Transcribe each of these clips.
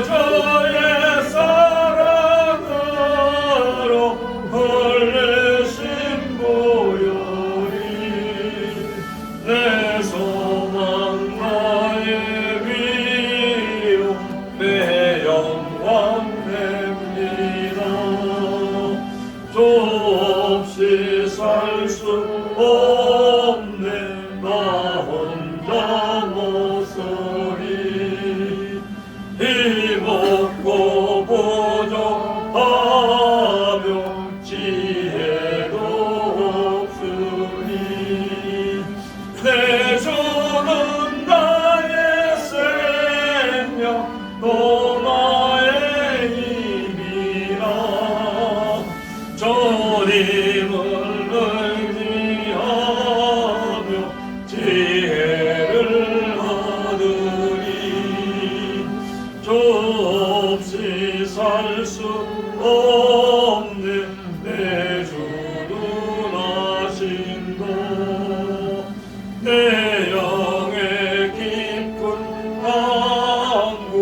저의 사랑으로 흘리신 보혈이 내 소망 나의 위로 내 영광 됩니다. 조 없이 살 수 없네 나 혼자 모서리 힘없고 부족하며 지혜도 없으니 내 주는 나의 생명 또 나의 힘이라 주님을 의지하며 지혜를 얻으리 주 없이 살 수 없네 내 주는 하신다 내 영의 깊은 강구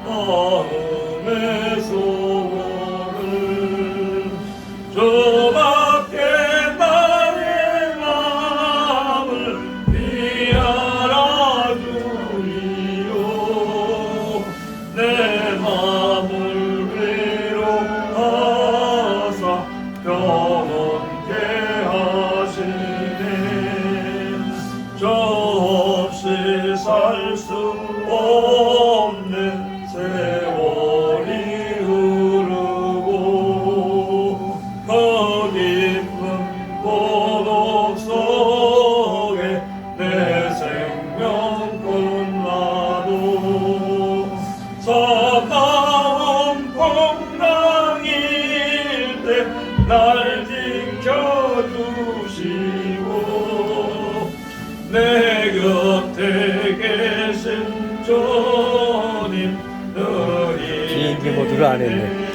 마음의 소원을 주밖에 나의 마음을 비하라 주리요 내 마음을 위로하사 평온케 하시네 저 없이 살 수 없는 세월이 흐르고 그 깊은 고독 속에 내 생명 끝나도 사나운 풍랑일 때 날 지켜주시고 내 곁에 계신 주님 늘 비행기 모드를 안 했네.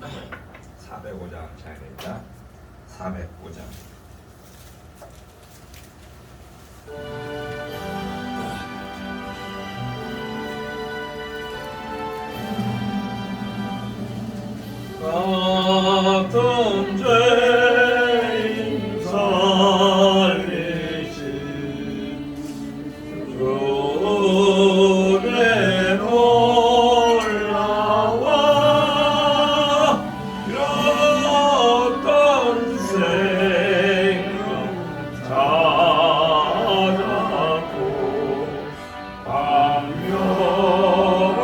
아멘. 405장 차례입니다. 405장. 같은 죄인 살리신 주의 놀라와 이렇던 생명 찾았고 광명으로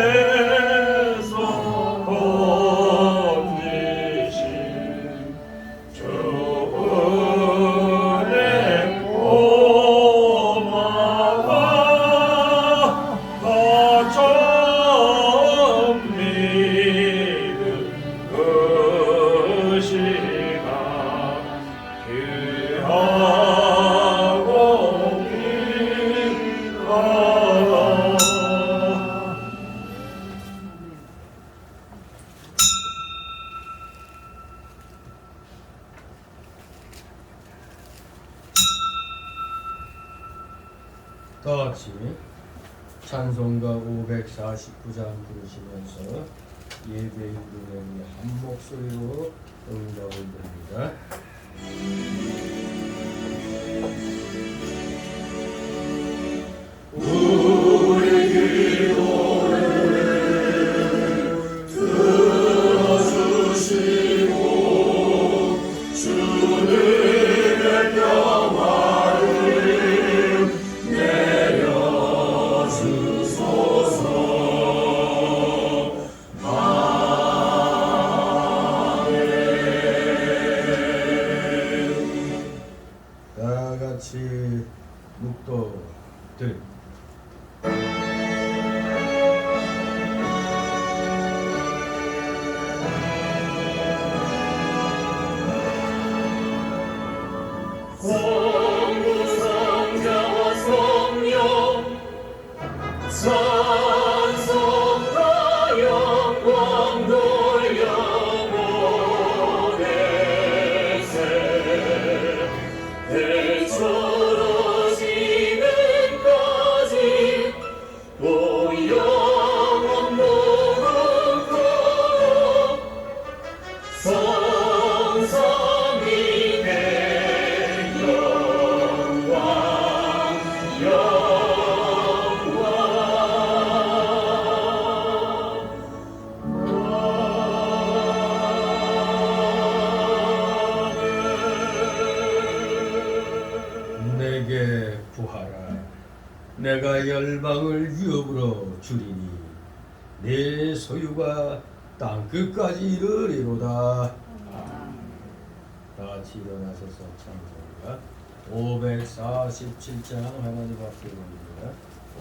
대항에서 건지신 주의 고마와 더 처음 믿은 그 시간 귀하고 귀하다 다 같이 찬송가 549장 부르시면서 예배 인도에 한 목소리로 응답을 드립니다. 우리 기도를 들어주시고 주님의 평화를 내려주소서. 아멘. 내가 열방을 위협으로 주리니 내 소유가 땅 끝까지 이르리로다. 다같이 일어나셔서 찬송가 547장 하나님 앞에 옵니다.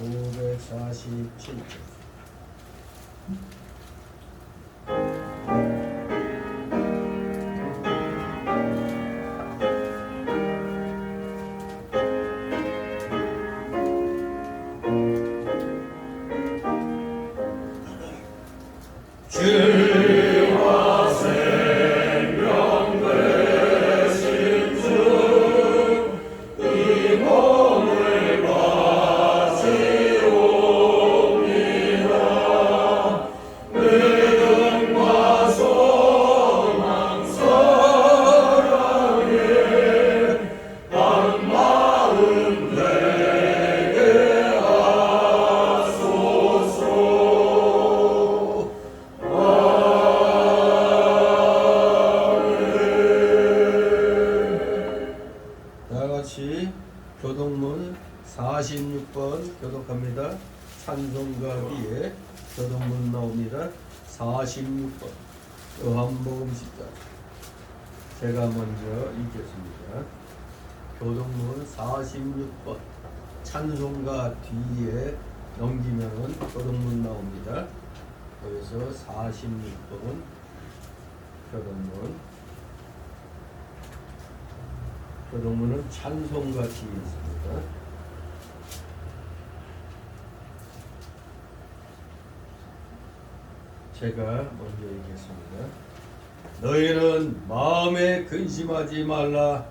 547장. 주와 생명 되신 주 이 몸을 바치옵니다. 믿음과 소망 사랑에 한 마음 되게 하소서. 다같이 교동문 46번 교독합니다. 찬송가 뒤에 교동문 나옵니다. 46번 요한복음식가 제가 먼저 읽겠습니다. 교동문 46번 찬송가 뒤에 넘기면 교동문 나옵니다. 여기서 46번 교동문은 찬송가 뒤에 있습니다. 제가 먼저 읽겠습니다. 너희는 마음에 근심하지 말라.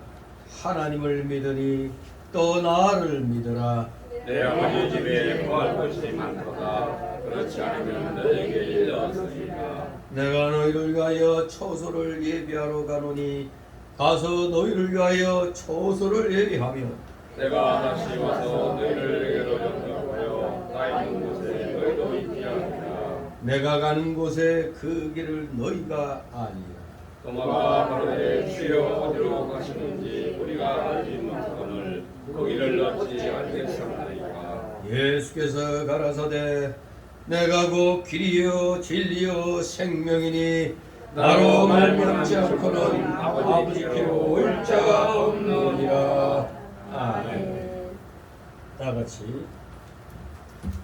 하나님을 믿으니 또 나를 믿으라. 내 아버지 집에 거할 곳이 많도다. 그렇지 않으면 너에게 일렀으리까. 내가 너희를 위하여 초소를 예비하러 가노니 가서 너희를 위하여 초소를 예비하며 내가 다시 와서 너희를 내게로 영접하여 나 있는 곳에 너희도 있게 하리라. 내가 가는 곳에 그 길을 너희가 아니라. 도마가 가로되 주여 어디로 가시는지 우리가 알지 못하거늘 거기를 얻지 않겠사오나이까. 예수께서 가라사대 내가 곧 길이요 진리요 생명이니 나로 말미암지 않고는 아버지께로 올 자가 없느니라. 아멘. 다같이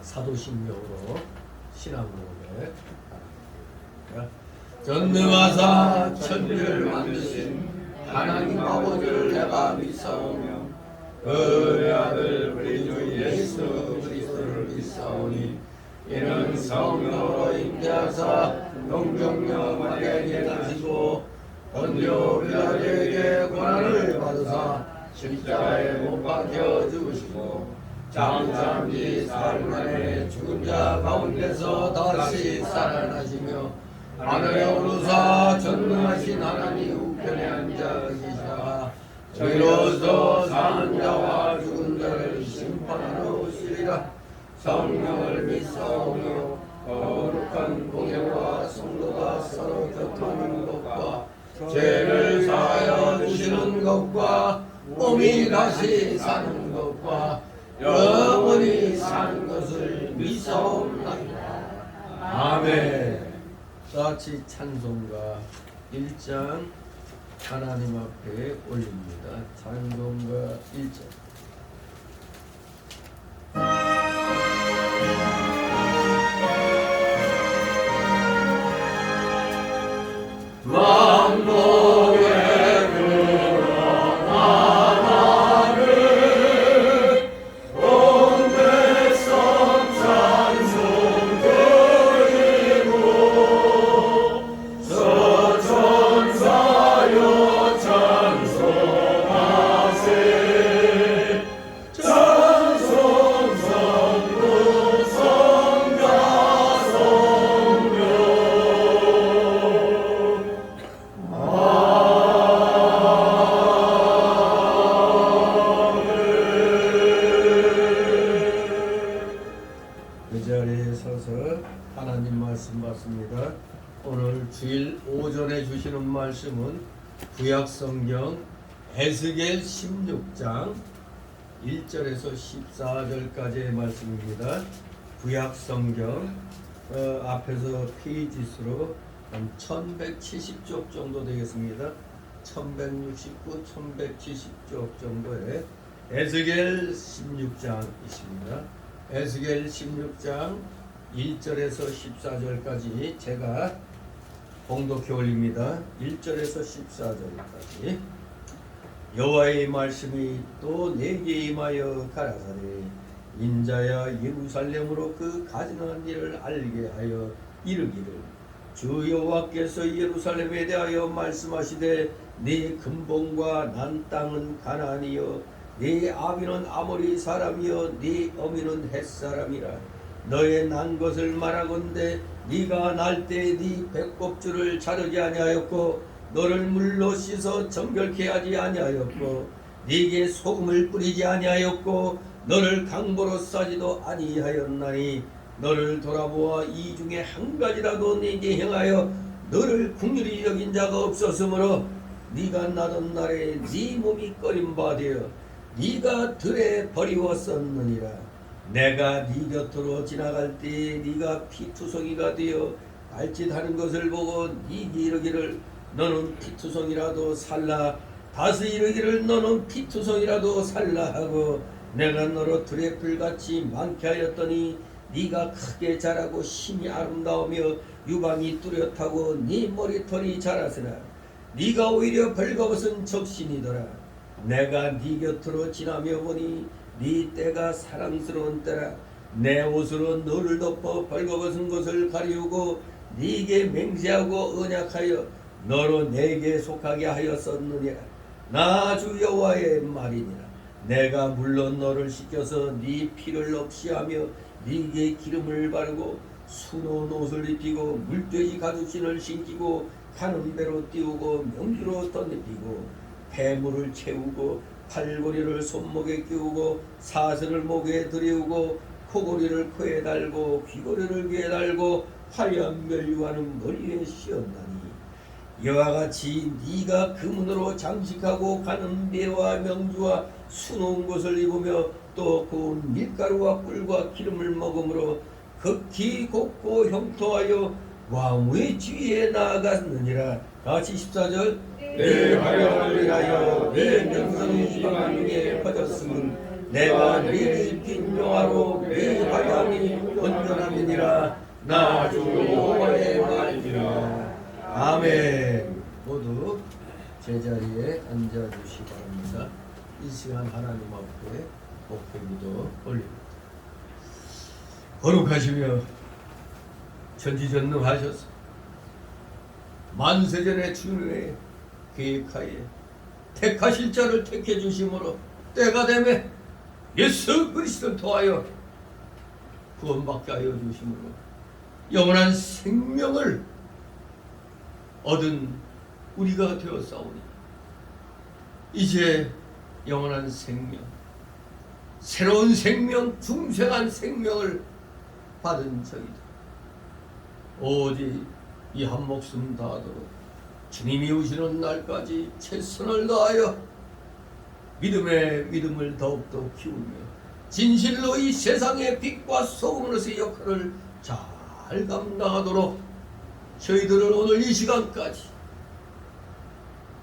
사도신경으로 신앙고백. 전능하사 천지를 만드신 하나님 아버지를 내가 믿사오며 그의 아들 우리 주 예수 그리스도를 믿사오니 이는 성령으로 잉태하사 영정령하게 계시고 본디오 빌라도에게 고난을 받으사 십자가에 못 박혀 죽으시고 장사한 지 사흘 만에 죽은 자 가운데서 다시 살아나시며 하늘에 오르사 전능하신 하나님 우편에 앉아 계시다가 저희로서 사는 자와 죽은 자를 심판하러 오시리라. 성령을 믿사오며 거룩한 공예와 성도가 서로 교통하는 것과 죄를 사하여 주시는 것과 몸이 다시 사는 것과 영원히 사는 것을 믿사옵나이다. 아멘. 다같이 찬송가 1장 하나님 앞에 올립니다. 찬송가 1장. 만복의 그런 하나를 온 백성 찬송 드리고 서천사여 찬송하세. 찬송 성부 성가 성령. 그 자리에 서서 하나님 말씀 받습니다. 오늘 주일 오전에 주시는 말씀은 구약성경 에스겔 16장 1절에서 14절까지의 말씀입니다. 구약 성경 앞에서 페이지 수로 한 1170쪽 정도 되겠습니다. 1169, 1170쪽 정도의 에스겔 16장이십니다. 에스겔 16장 1절에서 14절까지 제가 봉독해 올립니다. 1절에서 14절까지. 여호와의 말씀이 또 내게 임하여 가라사대 인자야 예루살렘으로 그 가증한 일을 알게 하여 이르기를 주 여호와께서 예루살렘에 대하여 말씀하시되 네 근본과 난 땅은 가나안이여 네 아비는 아모리 사람이여 네 어미는 헷 사람이라 너의 난 것을 말하건대 네가 날 때 네 배꼽줄을 자르지 아니하였고 너를 물로 씻어 정결케 하지 아니하였고 네게 소금을 뿌리지 아니하였고 너를 강보로 싸지도 아니하였나니 너를 돌아보아 이 중에 한 가지라도 네게 행하여 너를 긍휼히 여긴 자가 없었으므로 네가 나던 날에 네 몸이 꺼린 바 되어 네가 들에 버리웠었느니라. 내가 네 곁으로 지나갈 때 네가 피투성이가 되어 발짓하는 것을 보고 네게 이르기를 너는 피투성이라도 살라 다시 이르기를 너는 피투성이라도 살라 하고 내가 너로 들의 불같이 많게 하였더니 네가 크게 자라고 심히 아름다우며 유방이 뚜렷하고 네 머리털이 자라으나 네가 오히려 벌거벗은 적신이더라. 내가 네 곁으로 지나며 보니 네 때가 사랑스러운 때라. 내 옷으로 너를 덮어 벌거벗은 것을 가리우고 네게 맹세하고 언약하여 너로 내게 속하게 하였었느니라. 나 주 여호와의 말이니라. 내가 물론 너를 씻겨서 네 피를 없이하며 네게 기름을 바르고 수놓은 옷을 입히고 물돼지 가죽신을 신기고 가는 배로 띄우고 명주로 덧입히고 폐물을 채우고 팔고리를 손목에 끼우고 사슬을 목에 들이우고 코고리를 코에 달고 귀고리를 귀에 달고 화려한 멸류관은 머리에 씌었나니 이와 같이 네가 금은으로 장식하고 가는 배와 명주와 수놓은 것을 입으며 또 고운 밀가루와 꿀과 기름을 먹음으로 극히 곱고 형통하여 왕후의 지위에 나아갔느니라. 같이 14절 내 화려함을 위하여 내 명성이 지방 중에 퍼졌음은 내가 네 입힌 영화로 네 화려함이 온전함이니라. 나 주 여호와의 말이니라. 아멘. 모두 제자리에 앉아주시기 바랍니다. 이 시간 하나님 앞에 목회기도 올립니다. 거룩하시며 전지전능하셔서 만세전에 주님의 계획하에 택하실 자를 택해 주심으로 때가 되매 예수 그리스도를 통하여 구원받게 하여 주심으로 영원한 생명을 얻은 우리가 되었사오니 이제 영원한 생명, 새로운 생명, 중생한 생명을 받은 저희들 오직 이 한 목숨 다하도록 주님이 오시는 날까지 최선을 다하여 믿음의 믿음을 더욱더 키우며 진실로 이 세상의 빛과 소금으로서의 역할을 잘 감당하도록 저희들을 오늘 이 시간까지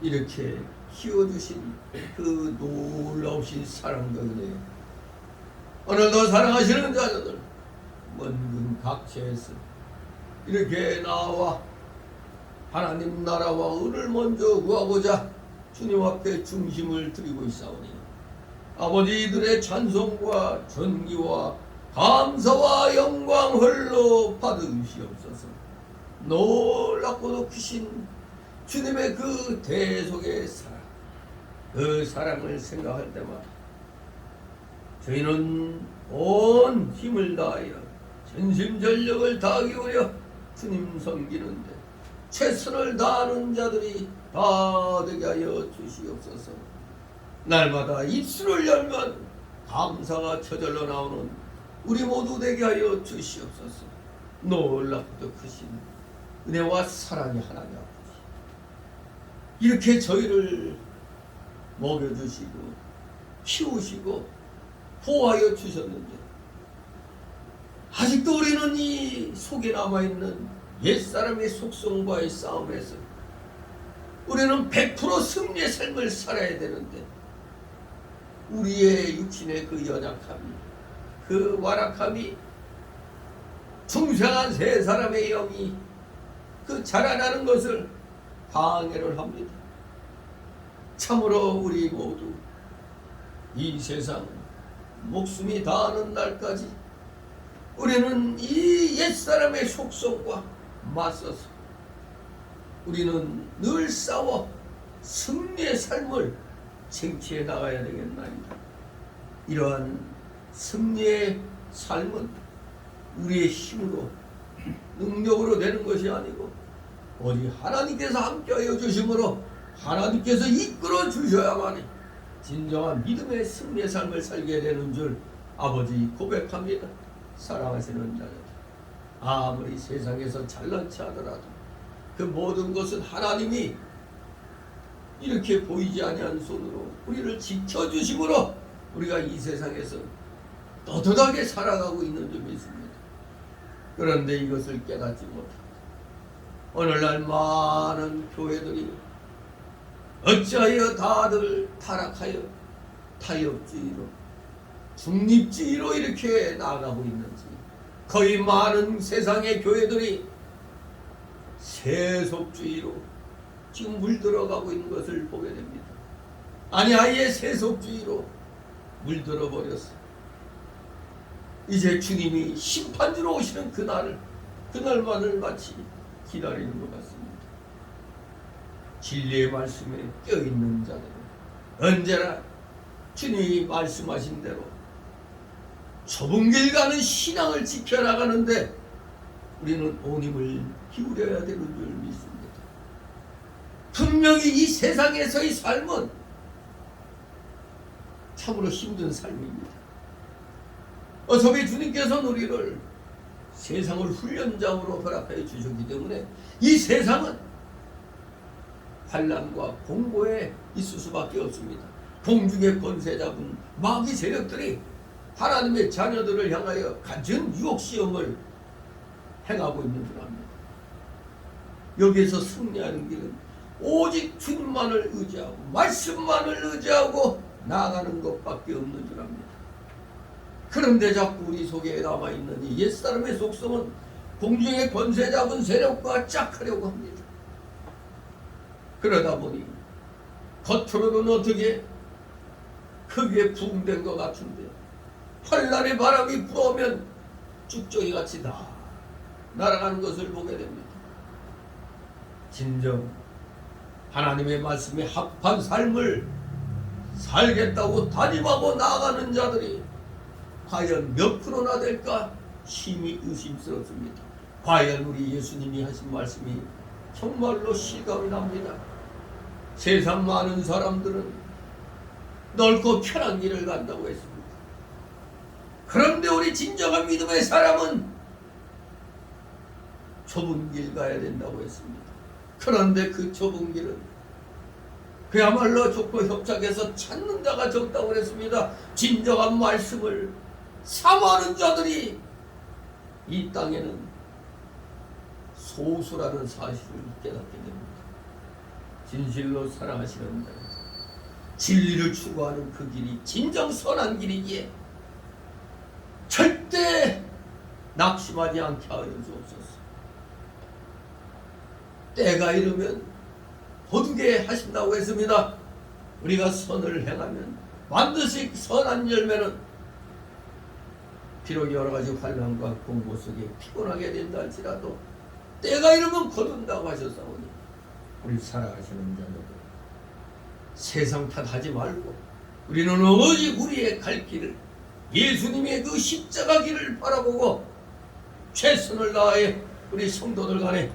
이렇게 키워주신 그 놀라우신 사랑과 은혜, 오늘도 사랑하시는 자녀들 먼 각처에서 이렇게 나와 하나님 나라와 의를 먼저 구하고자 주님 앞에 중심을 드리고 있사오니 아버지 이들의 찬송과 존귀와 감사와 영광 홀로 받으시옵소서. 놀랍고도 크신 주님의 그 대속의 사랑, 그 사랑을 생각할 때마다 저희는 온 힘을 다하여 전심전력을 다 기울여 주님 섬기는데 최선을 다하는 자들이 다 되게 하여 주시옵소서. 날마다 입술을 열면 감사가 저절로 나오는 우리 모두 되게 하여 주시옵소서. 놀랍고도 크신 은혜와 사랑이 하나님 아버지, 이렇게 저희를 먹여주시고 키우시고 보호하여 주셨는데 아직도 우리는 이 속에 남아있는 옛사람의 속성과의 싸움에서 우리는 100% 승리의 삶을 살아야 되는데 우리의 육신의 그 연약함이, 그 완악함이, 중생한 세 사람의 영이 그 자라나는 것을 방해를 합니다. 참으로 우리 모두 이 세상 목숨이 다하는 날까지 우리는 이 옛사람의 속성과 맞서서 우리는 늘 싸워 승리의 삶을 쟁취해 나가야 되겠나이다. 이러한 승리의 삶은 우리의 힘으로 능력으로 되는 것이 아니고 오직 하나님께서 함께하여 주심으로 하나님께서 이끌어 주셔야만이 진정한 믿음의 승리의 삶을 살게 되는 줄 아버지 고백합니다. 사랑하시는 자들, 아무리 세상에서 잘난치 하더라도 그 모든 것은 하나님이 이렇게 보이지 아니한 손으로 우리를 지켜주심으로 우리가 이 세상에서 떳떳하게 살아가고 있는 줄 믿습니다. 그런데 이것을 깨닫지 못합니다. 오늘날 많은 교회들이 어찌하여 다들 타락하여 타협주의로 중립주의로 이렇게 나아가고 있는지, 거의 많은 세상의 교회들이 세속주의로 지금 물들어가고 있는 것을 보게 됩니다. 아니 아예 세속주의로 물들어 버렸어. 이제 주님이 심판주로 오시는 그날만을 마치 기다리는 것 같습니다. 진리의 말씀에 껴있는 자들은 언제나 주님이 말씀하신 대로 좁은 길 가는 신앙을 지켜나가는데 우리는 온 힘을 기울여야 되는 줄 믿습니다. 분명히 이 세상에서의 삶은 참으로 힘든 삶입니다. 어차피 주님께서는 우리를 세상을 훈련장으로 허락하여 주셨기 때문에 이 세상은 환난과 공고에 있을 수밖에 없습니다. 공중의 권세 잡은 마귀 세력들이 하나님의 자녀들을 향하여 갖은 유혹시험을 행하고 있는 줄 압니다. 여기에서 승리하는 길은 오직 주님만을 의지하고 말씀만을 의지하고 나아가는 것밖에 없는 줄 압니다. 그런데 자꾸 우리 속에 남아있는 이 옛사람의 속성은 공중의 권세 잡은 세력과 짝하려고 합니다. 그러다 보니 겉으로는 어떻게 크게 부흥된 것 같은데 환난의 바람이 불어오면 쭉정이같이 다 날아가는 것을 보게 됩니다. 진정 하나님의 말씀에 합한 삶을 살겠다고 다짐하고 나아가는 자들이 과연 몇 프로나 될까 심히 의심스럽습니다. 과연 우리 예수님이 하신 말씀이 정말로 실감이 납니다. 세상 많은 사람들은 넓고 편한 길을 간다고 했습니다. 그런데 우리 진정한 믿음의 사람은 좁은 길 가야 된다고 했습니다. 그런데 그 좁은 길은 그야말로 좁고 협착해서 찾는 자가 적다고 했습니다. 진정한 말씀을 사모하는 자들이 이 땅에는 소수라는 사실을 깨닫게 됩니다. 진실로 사랑하시는 자, 진리를 추구하는 그 길이 진정 선한 길이기에 절대 낙심하지 않게 하여 주옵소서. 때가 이르면 거두게 하신다고 했습니다. 우리가 선을 행하면 반드시 선한 열매는 비록 여러 가지 환난과 공고 속에 피곤하게 된다 할지라도 때가 이르면 거둔다고 하셨사오니 우리 살아가시는 자들 세상 탓하지 말고 우리는 오직 우리의 갈 길을 예수님의 그 십자가 길을 바라보고 최선을 다하여 우리 성도들 간에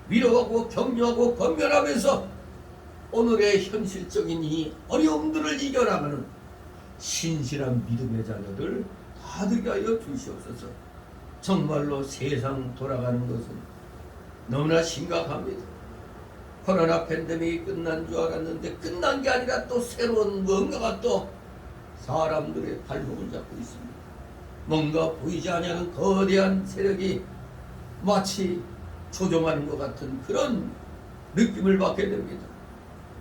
위로하고 격려하고 권면하면서 오늘의 현실적인 이 어려움들을 이겨나가는 신실한 믿음의 자녀들 다 되게 하여 주시옵소서. 정말로 세상 돌아가는 것은 너무나 심각합니다. 코로나 팬데믹이 끝난 줄 알았는데 끝난 게 아니라 또 새로운 뭔가가 또 사람들의 발목을 잡고 있습니다. 뭔가 보이지 않는 거대한 세력이 마치 조종하는 것 같은 그런 느낌을 받게 됩니다.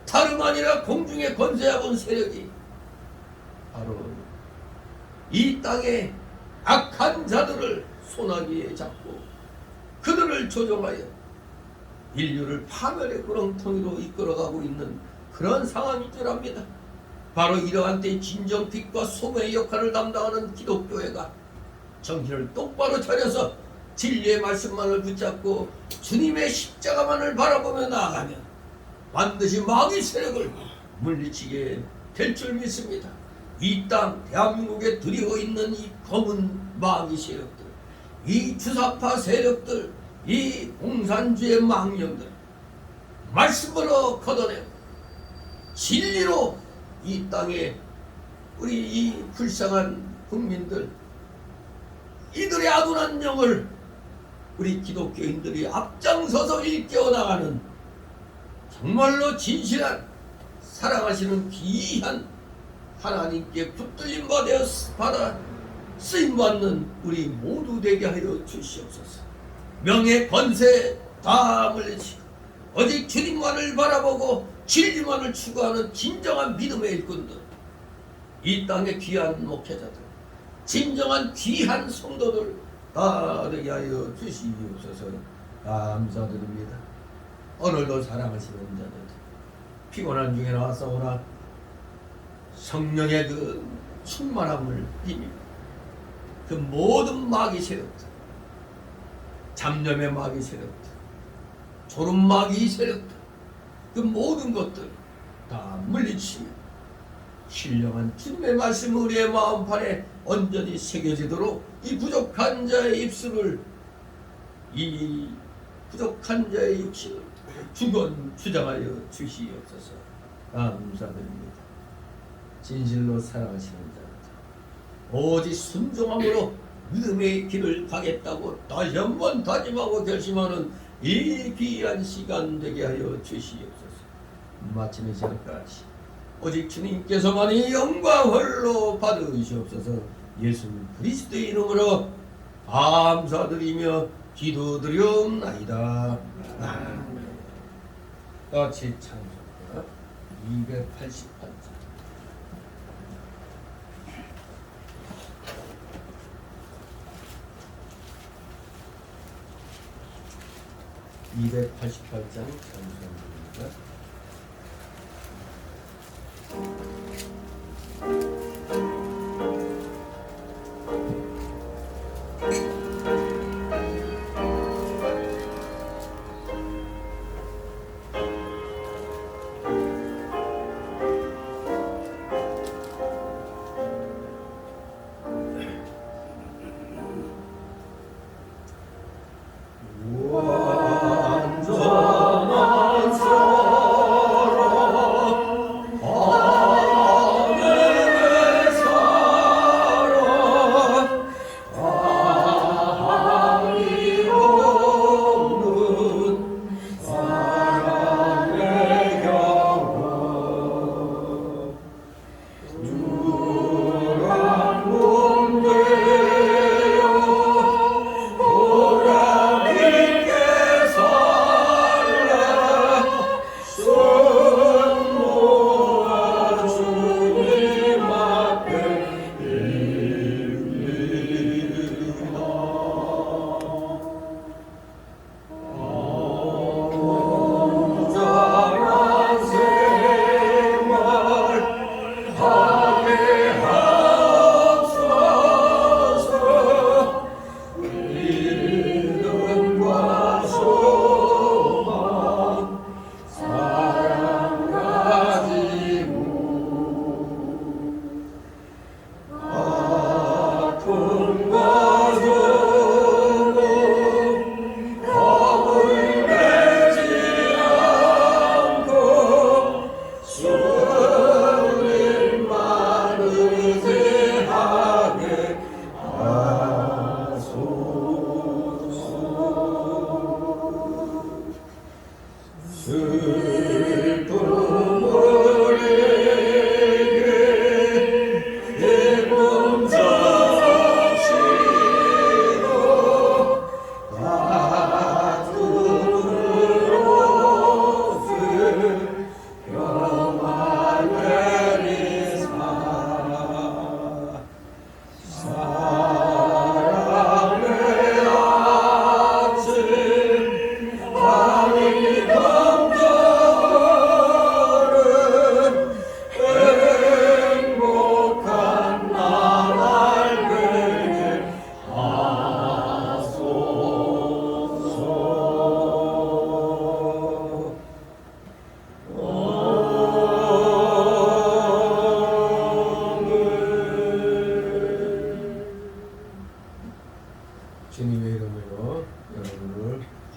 다름 아니라 공중에 건세하고 세력이 바로 이 땅의 악한 자들을 소나기에 잡고 그들을 조종하여 인류를 파멸의 구렁텅이로 이끌어가고 있는 그런 상황인 줄 압니다. 바로 이러한 때 진정 빛과 소매의 역할을 담당하는 기독교회가 정신을 똑바로 차려서 진리의 말씀만을 붙잡고 주님의 십자가만을 바라보며 나아가면 반드시 마귀 세력을 물리치게 될 줄 믿습니다. 이 땅 대한민국에 들이고 있는 이 검은 마귀 세력들, 이 주사파 세력들, 이 공산주의 망령들 말씀으로 걷어내고 진리로 이 땅에 우리 이 불쌍한 국민들 이들의 아둔한 영을 우리 기독교인들이 앞장서서 일깨워 나가는 정말로 진실한 사랑하시는 귀한 하나님께 붙들림 받아 쓰임받는 우리 모두 되게 하여 주시옵소서. 명예 권세 다 물리치고 오직 주님만을 바라보고 진리만을 추구하는 진정한 믿음의 일꾼들, 이 땅의 귀한 목회자들, 진정한 귀한 성도들 다 되게 하여 주시옵소서. 감사드립니다. 오늘도 사랑하시는 자들 피곤한 중에 나왔사오나 성령의 그 충만함을 힘입 그 모든 마귀 세력들, 잡념의 마귀 세력들, 졸음 마귀 세력들, 그 모든 것들 다 물리치며 신령한 주님의 말씀 우리의 마음판에 온전히 새겨지도록 이 부족한 자의 입술을, 이 부족한 자의 육신을 주장하여 주시옵소서. 감사드립니다. 진실로 사랑하시는 자들 오직 순종함으로 믿음의 길을 가겠다고 다시 한번 다짐하고 결심하는 이 귀한 시간 되게 하여 주시옵소서. 마치는 시간까지 오직 주님께서만이 영광 홀로 받으시옵소서. 예수 그리스도의 이름으로 감사드리며 기도드리옵나이다. 아멘. 같이 찬송가 288장. 찬송입니다. 완전한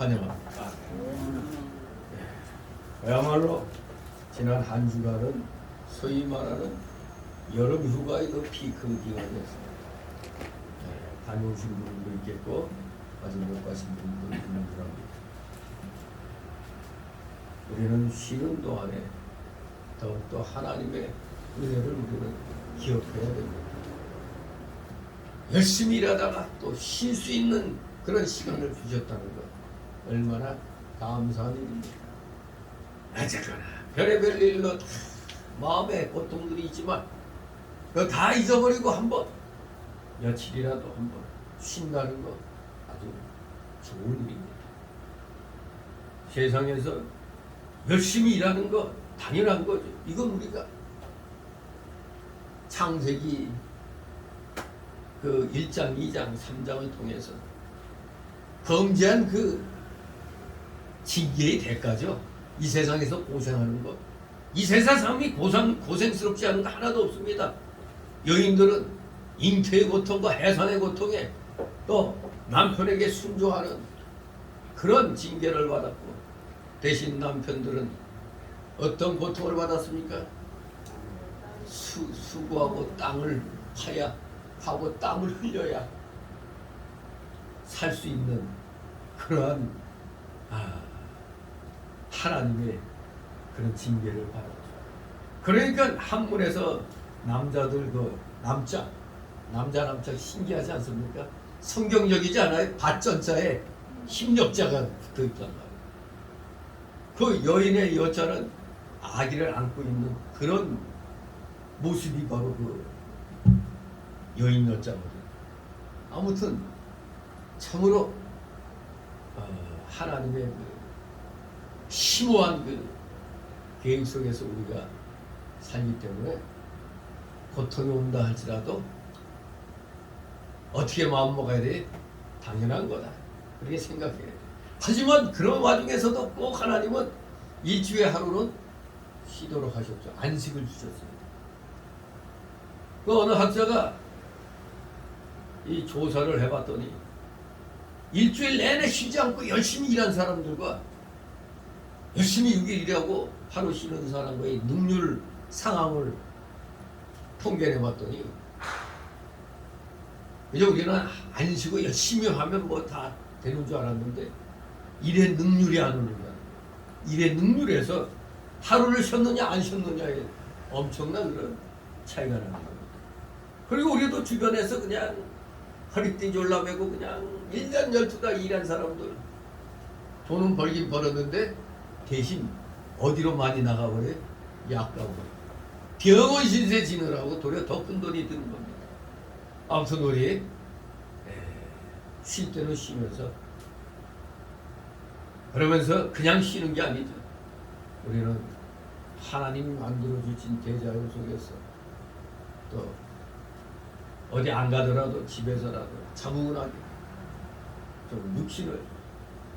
환영합니다. 그야말로 지난 한 주간은 소위 말하는 여름 휴가의 그 피크 기간이었습니다. 다녀오신 분도 있겠고 아직 못 가신 분도 있는 줄 압니다. 우리는 쉬는 동안에 더욱더 하나님의 은혜를 우리는 기억해야 됩니다. 열심히 일하다가 또 쉴 수 있는 그런 시간을 주셨다는 것 얼마나 감사한 일입니다. 어쨌거나 별의별 일로 다 마음의 고통들이 있지만 그거 다 잊어버리고 한번 며칠이라도 한번 쉰다는 거 아주 좋은 일입니다. 세상에서 열심히 일하는 거 당연한 거죠. 이건 우리가 창세기 그 1장, 2장, 3장을 통해서 범죄한 그 징계의 대가죠. 이 세상에서 고생하는 것. 이 세상 사람이 고생스럽지 않은 거 하나도 없습니다. 여인들은 잉태의 고통과 해산의 고통에 또 남편에게 순종하는 그런 징계를 받았고 대신 남편들은 어떤 고통을 받았습니까? 수고하고 땅을 파야 하고 땀을 흘려야 살 수 있는 그러한 하나님의 그런 징계를 받았죠. 그러니까 한문에서 남자들 그 남자 신기하지 않습니까? 성경적이지 않아요? 밭전자에 힘력자가 붙어있단 말이에요. 그 여인의 여자는 아기를 안고 있는 그런 모습이 바로 그 여인 여자거든요. 아무튼 참으로 하나님의 그 심오한 그 계획 속에서 우리가 살기 때문에 고통이 온다 할지라도 어떻게 마음먹어야 돼? 당연한 거다. 그렇게 생각해야 돼. 하지만 그런 와중에서도 꼭 하나님은 일주일에 하루는 쉬도록 하셨죠. 안식을 주셨습니다. 그 어느 학자가 이 조사를 해봤더니 일주일 내내 쉬지 않고 열심히 일한 사람들과 열심히 6일 일하고 하루 쉬는 사람과의 능률 상황을 통계내봤더니 이제 우리는 안 쉬고 열심히 하면 뭐 다 되는 줄 알았는데 일의 능률이 안 오르는 거야. 일의 능률에서 하루를 쉬었느냐 안 쉬었느냐에 엄청난 그런 차이가 나는 겁니다. 그리고 우리도 주변에서 그냥 허리띠 졸라매고 그냥 1년 12달 일한 사람들 돈은 벌긴 벌었는데 대신 어디로 많이 나가버려요? 약가고 병원 신세 지느라고 도리어 더 큰 돈이 드는 겁니다. 아무튼 우리 쉴 때는 쉬면서 그러면서 그냥 쉬는 게 아니죠. 우리는 하나님이 만들어주신 대자연 속에서 또 어디 안 가더라도 집에서라도 차분하게 좀 육신을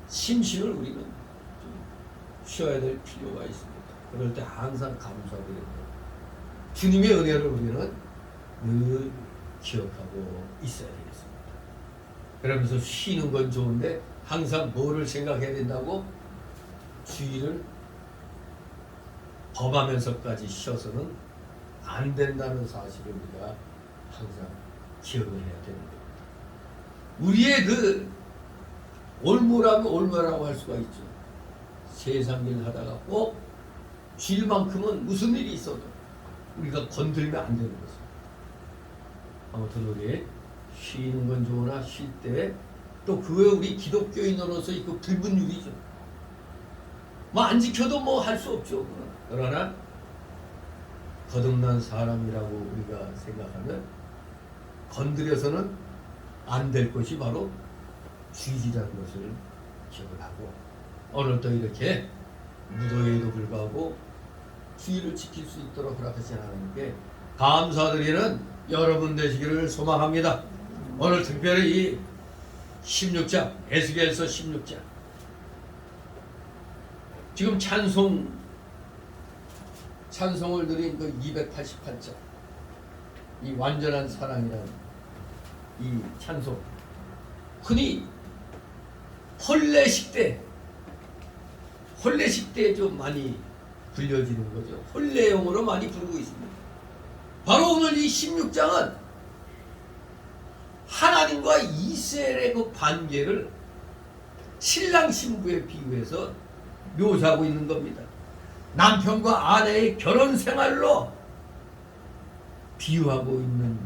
심신을 우리는 좀 쉬어야 될 필요가 있습니다. 그럴 때 항상 감사드립니다. 주님의 은혜를 우리는 늘 기억하고 있어야 되겠습니다. 그러면서 쉬는 건 좋은데 항상 뭐를 생각해야 된다고? 주의를 범하면서까지 쉬어서는 안 된다는 사실을 우리가 항상 기억을 해야 되는 겁니다. 우리의 그 올무라면 올무라고 할 수가 있죠. 세상 일 하다가 꼭 쉴만큼은 무슨 일이 있어도 우리가 건들면 안 되는 것입니다. 아무튼 우리 쉬는 건 좋으나 쉴 때 또 그거에 우리 기독교인으로서 그 불분율이죠. 뭐 안 지켜도 뭐 할 수 없죠. 그러나 거듭난 사람이라고 우리가 생각하면 건드려서는 안 될 것이 바로 주의라는 것을 기억을 하고 오늘 또 이렇게 무더위에도 불구하고 주의를 지킬 수 있도록 허락하신 하나님께 감사드리는 여러분 되시기를 소망합니다. 오늘 특별히 이 16장 에스겔서 16장 지금 찬송을 드린 그 288장 이 완전한 사랑이라는 이 찬송 흔히 혼례식대, 혼례식대에 좀 많이 불려지는 거죠. 혼례용으로 많이 부르고 있습니다. 바로 오늘 이 16장은 하나님과 이스라엘의 그 관계를 신랑 신부에 비유해서 묘사하고 있는 겁니다. 남편과 아내의 결혼 생활로 비유하고 있는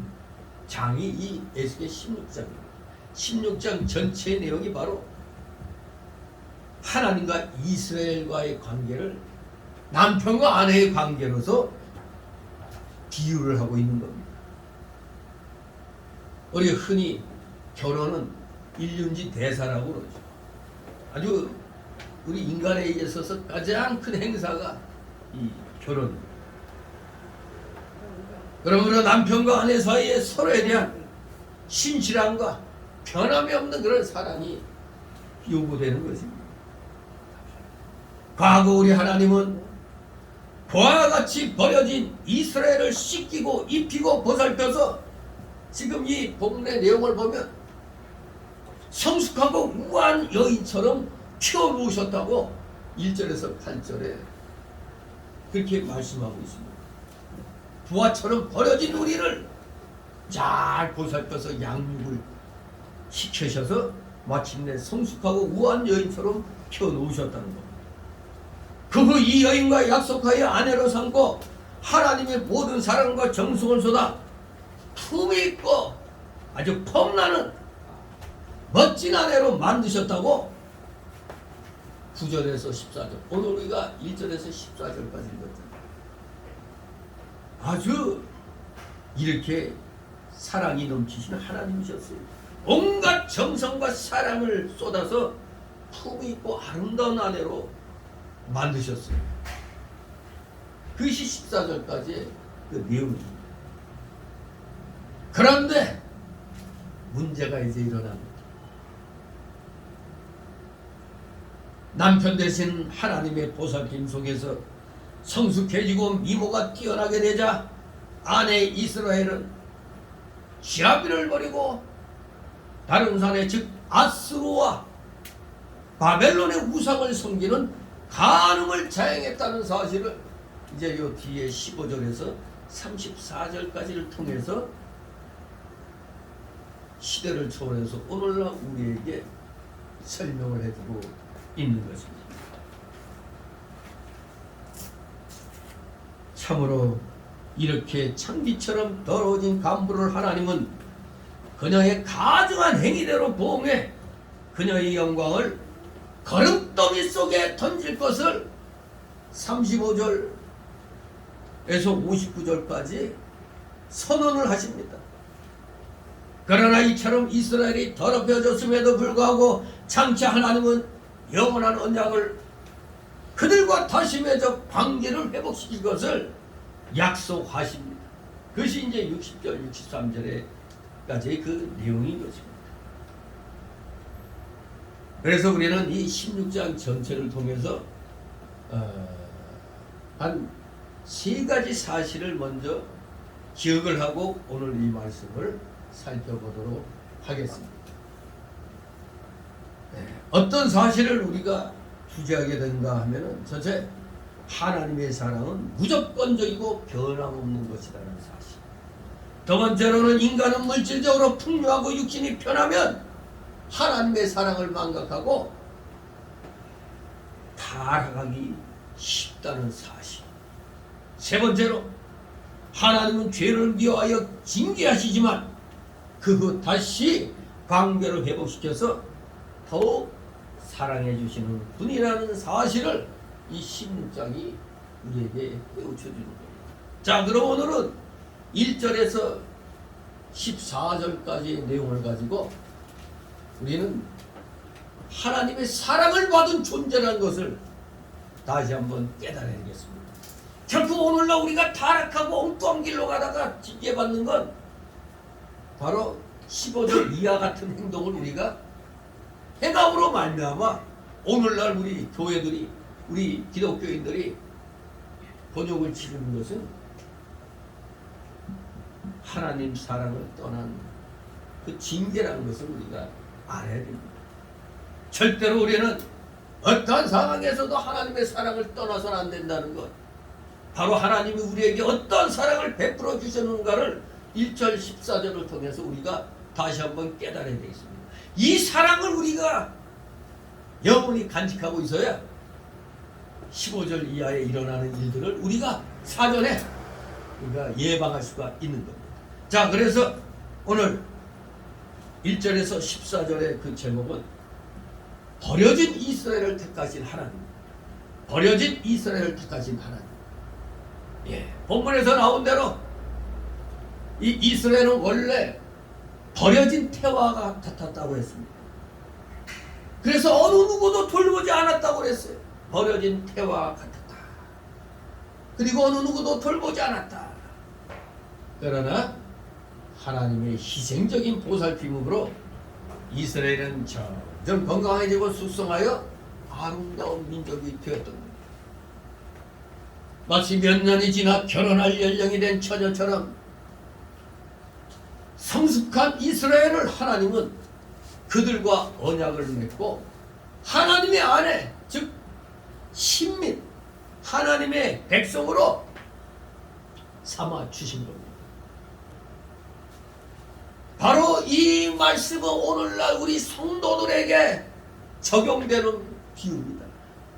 장이 이 에스겔 16장입니다. 16장 전체의 내용이 바로 하나님과 이스라엘과의 관계를 남편과 아내의 관계로서 비유를 하고 있는 겁니다. 우리 흔히 결혼은 일륜지 대사라고 그러죠. 아주 우리 인간에 있어서 가장 큰 행사가 이 결혼입니다. 그러므로 남편과 아내 사이에 서로에 대한 신실함과 변함이 없는 그런 사랑이 요구되는 것입니다. 과거 우리 하나님은 그와 같이 버려진 이스라엘을 씻기고 입히고 보살펴서 지금 이 본문의 내용을 보면 성숙하고 우아한 여인처럼 키워놓으셨다고 1절에서 8절에 그렇게 말씀하고 있습니다. 부하처럼 버려진 우리를 잘 보살펴서 양육을 시키셔서 마침내 성숙하고 우아한 여인처럼 키워놓으셨다는 겁니다. 그 후 이 여인과 약속하여 아내로 삼고 하나님의 모든 사랑과 정성을 쏟아 품이 있고 아주 폼나는 멋진 아내로 만드셨다고 9절에서 14절, 오늘 우리가 1절에서 14절까지 읽었잖아요. 아주 이렇게 사랑이 넘치시는 하나님이셨어요. 온갖 정성과 사랑을 쏟아서 품이 있고 아름다운 아내로 만드셨어요. 그것이 14절까지의 그 내용입니다. 그런데 문제가 이제 일어납니다. 남편 대신 하나님의 보살핌 속에서 성숙해지고 미모가 뛰어나게 되자 아내 이스라엘은 시아비를 버리고 다른 산에 즉 아스루와 바벨론의 우상을 섬기는 간음을 자행했다는 사실을 이제 요 뒤에 15절에서 34절까지를 통해서 시대를 초월해서 오늘날 우리에게 설명을 해주고 있는 것입니다. 참으로 이렇게 창기처럼 더러워진 간부를 하나님은 그녀의 가증한 행위대로 보응해 그녀의 영광을 거름더미 속에 던질 것을 35절에서 59절까지 선언을 하십니다. 그러나 이처럼 이스라엘이 더럽혀졌음에도 불구하고 장차 하나님은 영원한 언약을 그들과 다시 맺어 관계를 회복시킬 것을 약속하십니다. 그것이 이제 60절, 63절에까지의 그 내용인 것입니다. 그래서 우리는 이 16장 전체를 통해서 한 3가지 사실을 먼저 기억을 하고 오늘 이 말씀을 살펴보도록 하겠습니다. 어떤 사실을 우리가 주제하게 된가 하면은 첫째, 하나님의 사랑은 무조건적이고 변함없는 것이라는 사실. 두 번째로는 인간은 물질적으로 풍요하고 육신이 편하면 하나님의 사랑을 망각하고 타락하기 쉽다는 사실. 세 번째로 하나님은 죄를 미워하여 징계하시지만 그 후 다시 관계를 회복시켜서 더욱 사랑해 주시는 분이라는 사실을 이 16장이 우리에게 깨우쳐주는 겁니다. 자, 그럼 오늘은 1절에서 14절까지의 내용을 가지고 우리는 하나님의 사랑을 받은 존재라는 것을 다시 한번 깨달아야겠습니다. 결국 오늘날 우리가 타락하고 엉뚱한 길로 가다가 징계받는 건 바로 15절 이하 같은 행동을 우리가 행함으로 말미암아 오늘날 우리 교회들이, 우리 기독교인들이 곤욕을 치르는 것은 하나님 사랑을 떠난 그 징계라는 것을 우리가 알아야 됩니다. 절대로 우리는 어떠한 상황에서도 하나님의 사랑을 떠나서는 안 된다는 것. 바로 하나님이 우리에게 어떤 사랑을 베풀어 주셨는가를 1절 14절을 통해서 우리가 다시 한번 깨달아야 되겠습니다. 이 사랑을 우리가 영원히 간직하고 있어야 15절 이하에 일어나는 일들을 우리가 사전에 우리가 예방할 수가 있는 겁니다. 자, 그래서 오늘 1절에서 14절의 그 제목은 버려진 이스라엘을 택하신 하나님. 버려진 이스라엘을 택하신 하나님. 예, 본문에서 나온 대로 이 이스라엘은 원래 버려진 태화가 같았다고 했습니다. 그래서 어느 누구도 돌보지 않았다고 그랬어요. 버려진 태화와 같았다. 그리고 어느 누구도 돌보지 않았다. 그러나 하나님의 희생적인 보살핌으로 이스라엘은 점점 건강해지고 숙성하여 아름다운 민족이 되었던 겁니다. 마치 몇 년이 지나 결혼할 연령이 된 처녀처럼 성숙한 이스라엘을 하나님은 그들과 언약을 맺고 하나님의 아내, 즉 신민, 하나님의 백성으로 삼아 주신 겁니다. 바로 이 말씀은 오늘날 우리 성도들에게 적용되는 비유입니다.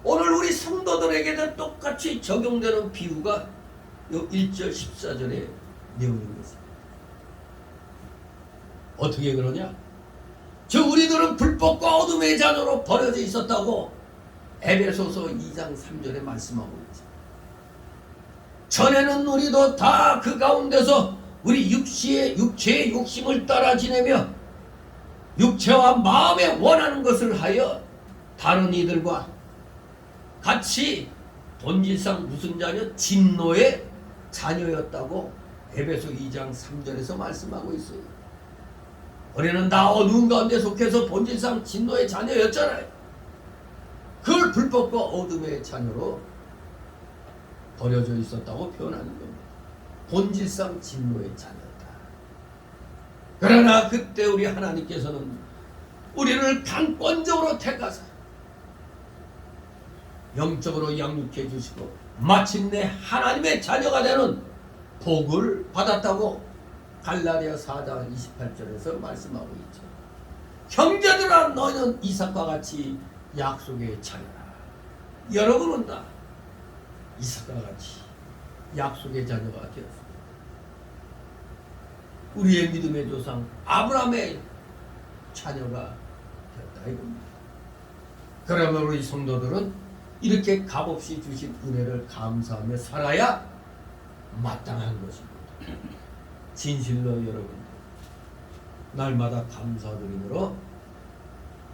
오늘 우리 성도들에게도 똑같이 적용되는 비유가 이 1절 14절의 내용인 것입니다. 어떻게 그러냐? 우리들은 불법과 어둠의 자녀로 버려져 있었다고 에베소서 2장 3절에 말씀하고 있죠. 전에는 우리도 다 그 가운데서 우리 육체의 욕심을 따라 지내며 육체와 마음에 원하는 것을 하여 다른 이들과 같이 본질상 무슨 자녀? 진노의 자녀였다고 에베소 2장 3절에서 말씀하고 있어요. 우리는 다 어두운 가운데 속해서 본질상 진노의 자녀였잖아요. 그걸 불법과 어둠의 자녀로 버려져 있었다고 표현하는 겁니다. 본질상 진노의 자녀다. 그러나 그때 우리 하나님께서는 우리를 강권적으로 택하사 영적으로 양육해 주시고 마침내 하나님의 자녀가 되는 복을 받았다고 갈라디아 4장 28절에서 말씀하고 있죠. 형제들아 너희는 이삭과 같이 약속의 자녀라. 여러분은 다 이삭과 같이 약속의 자녀가 되었습니다. 우리의 믿음의 조상 아브라함의 자녀가 되었다 이겁니다. 그러면 우리 성도들은 이렇게 값없이 주신 은혜를 감사하며 살아야 마땅한 것입니다. 진실로 여러분 날마다 감사드림으로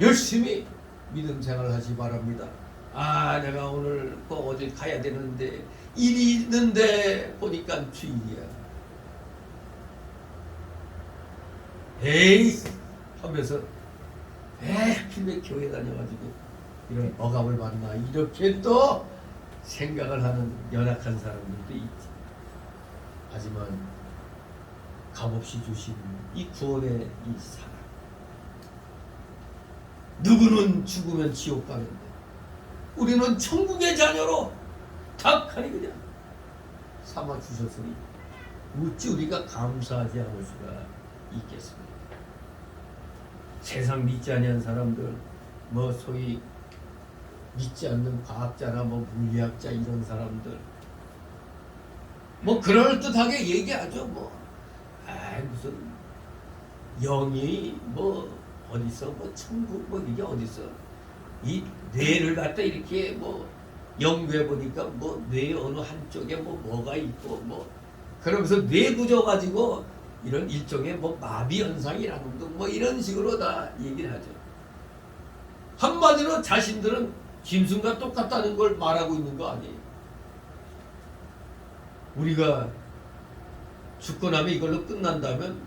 열심히 믿음 생활하시 바랍니다. 내가 오늘 꼭 어딜 가야 되는데 일이 있는데 보니까 주일이야. 에이 하면서 하필 교회 다녀가지고 이런 억압을 받나 이렇게 또 생각을 하는 연약한 사람들도 있지. 하지만 값없이 주신 이 구원의 이 사랑, 누구는 죽으면 지옥 가는데 우리는 천국의 자녀로 탁하니 그냥 삼아 주셨으니 어찌 우리가 감사하지 않을 수가 있겠습니까? 세상 믿지 않는 사람들, 소위 믿지 않는 과학자나 물리학자 이런 사람들 그럴듯하게 얘기하죠. 무슨 영이 어디서 천국 이게 어디서 이 뇌를 갖다 이렇게 연구해 보니까 뇌 어느 한쪽에 뭐가 있고 그러면서 뇌 구조 가지고 이런 일종의 마비 현상이라는 등 이런 식으로 다 얘기를 하죠. 한마디로 자신들은 짐승과 똑같다는 걸 말하고 있는 거 아니에요. 우리가 죽고 나면 이걸로 끝난다면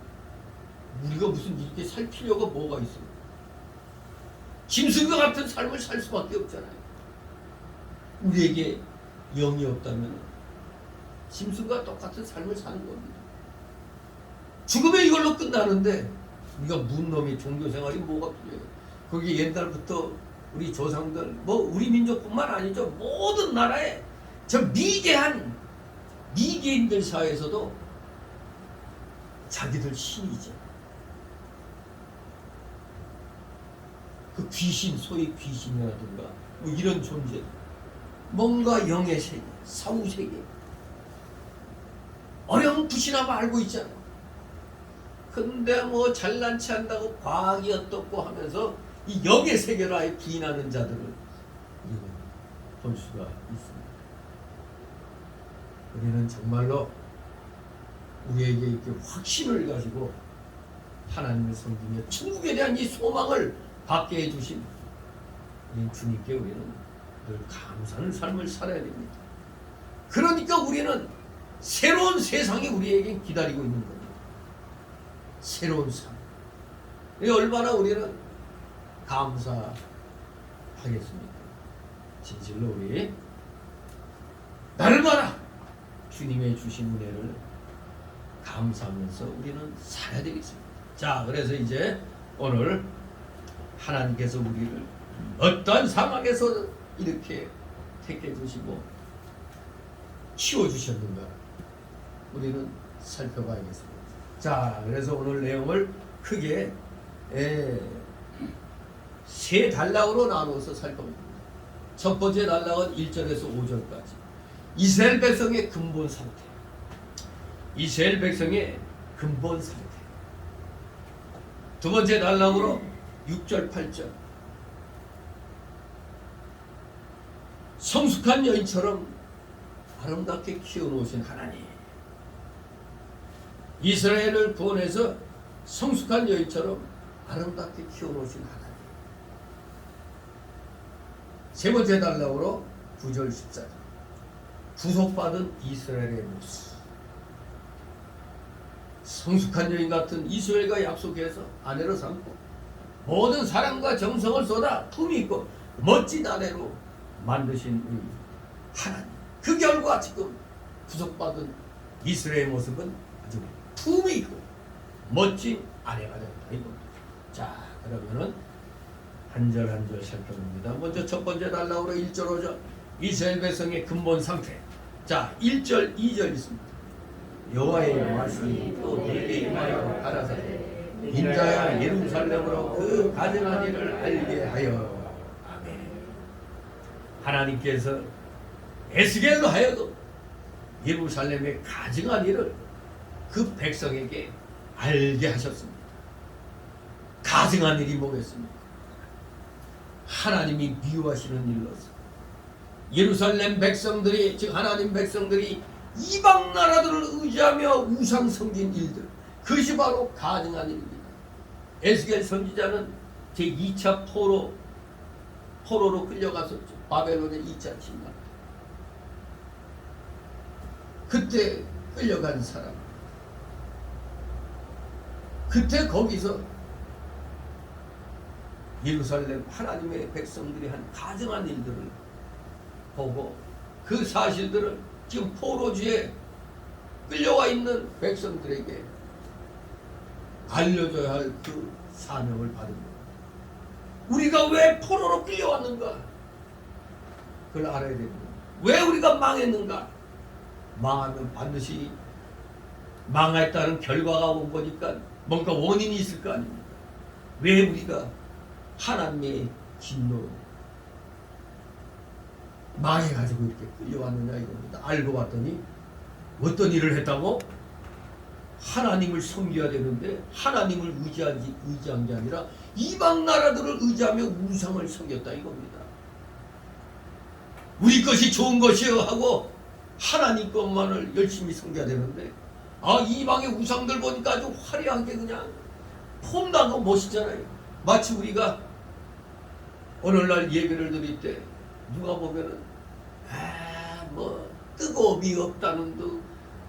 우리가 무슨 이렇게 살 필요가 뭐가 있어요? 짐승과 같은 삶을 살 수밖에 없잖아요. 우리에게 영이 없다면 짐승과 똑같은 삶을 사는 겁니다. 죽으면 이걸로 끝나는데 우리가 문놈이 종교생활이 뭐가 필요해요? 거기 옛날부터 우리 조상들 뭐 우리 민족뿐만 아니죠. 모든 나라에 저 미개한 미개인들 사이에서도 자기들 신이죠. 그 귀신, 소위 귀신이라든가 뭐 이런 존재, 뭔가 영의 세계, 사후 세계, 어렴풋이나마 알고 있잖아. 근데 뭐 잘난 체 한다고 과학이 어떻고 하면서 이 영의 세계를 아예 부인하는 자들을 우리가 볼 수가 있습니다. 우리는 정말로 우리에게 이렇게 확신을 가지고 하나님을 섬기며 천국에 대한 이 소망을 받게 해주신 이 주님께 우리는 늘 감사하는 삶을 살아야 됩니다. 그러니까 우리는 새로운 세상이 우리에게 기다리고 있는 겁니다. 새로운 삶. 얼마나 우리는 감사하겠습니까? 진실로 우리 날마다 주님의 주신 은혜를 감사하면서 우리는 살아야 되겠습니다. 자, 그래서 이제 오늘 하나님께서 우리를 어떤 상황에서 이렇게 택해 주시고 키워 주셨는가 우리는 살펴봐야겠습니다. 자, 그래서 오늘 내용을 크게 세 단락으로 나누어서 살펴봅니다. 첫 번째 단락은 1절에서 5절까지 이스라엘 백성의 근본 상태, 이스라엘 백성의 근본 상태. 두 번째 단락으로 6절 8절 성숙한 여인처럼 아름답게 키워놓으신 하나님, 이스라엘을 구원해서 성숙한 여인처럼 아름답게 키워놓으신 하나님. 세 번째 단락으로 9절 14절 구속받은 이스라엘의 모습. 성숙한 여인 같은 이스라엘과 약속해서 아내로 삼고 모든 사랑과 정성을 쏟아 품이 있고 멋진 아내로 만드신 우리 하나님. 그 결과 지금 구속받은 이스라엘의 모습은 아주 품이 있고 멋진 아내가 된다 이겁니다. 자, 그러면은 한 절 한 절 살펴봅니다. 먼저 첫 번째 단락으로 1절 5절 이스라엘 백성의 근본 상태. 자, 1절 2절 있습니다. 여호와의 말씀이 또 내게 임하여 가라사대 인자야 예루살렘으로 그 가증한 일을 알게 하여. 아멘. 하나님께서 에스겔로 하여금 예루살렘의 가증한 일을 그 백성에게 알게 하셨습니다. 가증한 일이 뭐겠습니까? 하나님이 미워하시는 일로서 예루살렘 백성들이, 즉 하나님 백성들이 이방 나라들을 의지하며 우상 섬긴 일들, 그것이 바로 가증한 일입니다. 에스겔 선지자는 제2차 포로로 끌려갔었죠. 바벨론의 2차 침략. 그때 끌려간 사람, 그때 거기서 예루살렘 하나님의 백성들이 한 가증한 일들을 보고 그 사실들을 지금 포로지에 끌려와 있는 백성들에게 알려줘야 할 그 사명을 받은 거예요. 우리가 왜 포로로 끌려왔는가? 그걸 알아야 됩니다. 왜 우리가 망했는가? 망하면 반드시 망했다는 결과가 온 거니까 뭔가 원인이 있을 거 아닙니까? 왜 우리가 하나님의 진노로 망해가지고 이렇게 끌려왔느냐 이겁니다. 알고 봤더니 어떤 일을 했다고? 하나님을 섬겨야 되는데 하나님을 의지한 게 아니라 이방 나라들을 의지하며 우상을 섬겼다 이겁니다. 우리 것이 좋은 것이여 하고 하나님 것만을 열심히 섬겨야 되는데, 아, 이방의 우상들 보니까 아주 화려하게 그냥 폼나고 멋있잖아요. 마치 우리가 오늘날 예배를 드릴 때 누가 보면은 뭐 뜨거움이 없다는 듯